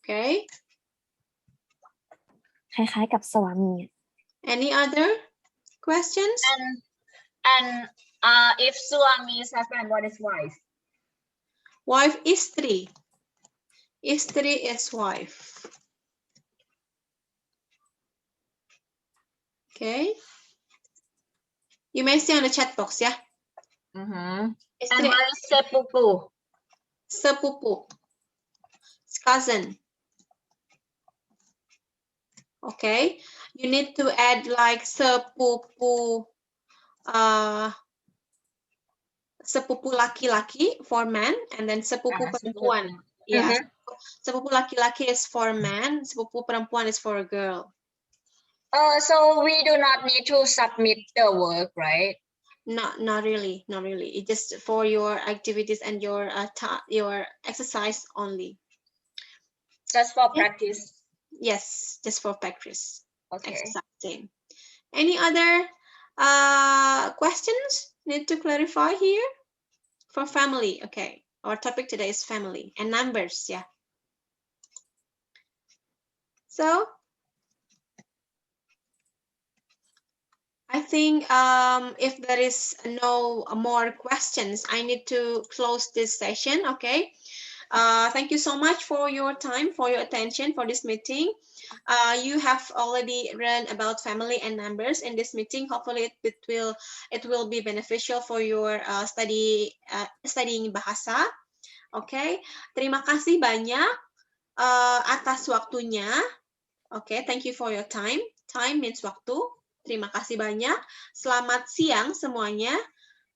Okay. คล้ายๆกับสวามี Any other questions? And if suami is husband, what is wife? Wife, istri. Istri is wife. Okay. You may see on the chat box, yeah? Istri. And what is sepupu? Sepupu. It's cousin. Okay. you need to add like sepupu sepupu laki-laki for man, and then sepupu perempuan. Yeah, sepupu laki-laki is for man, sepupu perempuan is for a girl. So we do not need to submit the work, right? Not really, not really. It's just for your activities and your your exercise only. Just for practice. Yes, just for practice. Okay. Exercising. Any other questions need to clarify here? For family, okay. Our topic today is family and numbers, yeah. So I think if there is no more questions, I need to close this session, okay? Thank you so much for your time, for your attention for this meeting. You have already learned about family and numbers in this meeting. Hopefully it will be beneficial for your studying bahasa. Okay, terima kasih banyak atas waktunya. Okay, thank you for your time. Time means waktu. Terima kasih banyak. Selamat siang semuanya.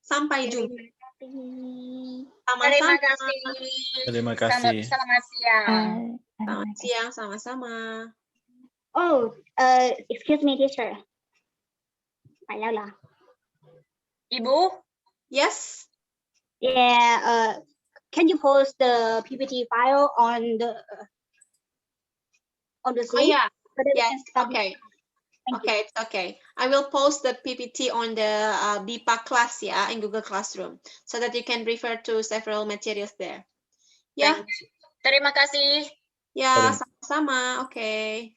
Sampai jumpa. Terima kasih. Terima kasih. Selamat siang. Selamat siang, sama-sama. Oh, excuse me, teacher. Phải lâu là. Ibu? Yes. Yeah, can you post the PPT file on the Oh Zoom? yeah. So that we Yes. can study? Okay. Thank you. Okay, it's okay. I will post the PPT on the BIPA class, yeah, in Google Classroom, so that you can refer to several materials there. Yeah. Terima kasih. Ya, sama-sama. Oke.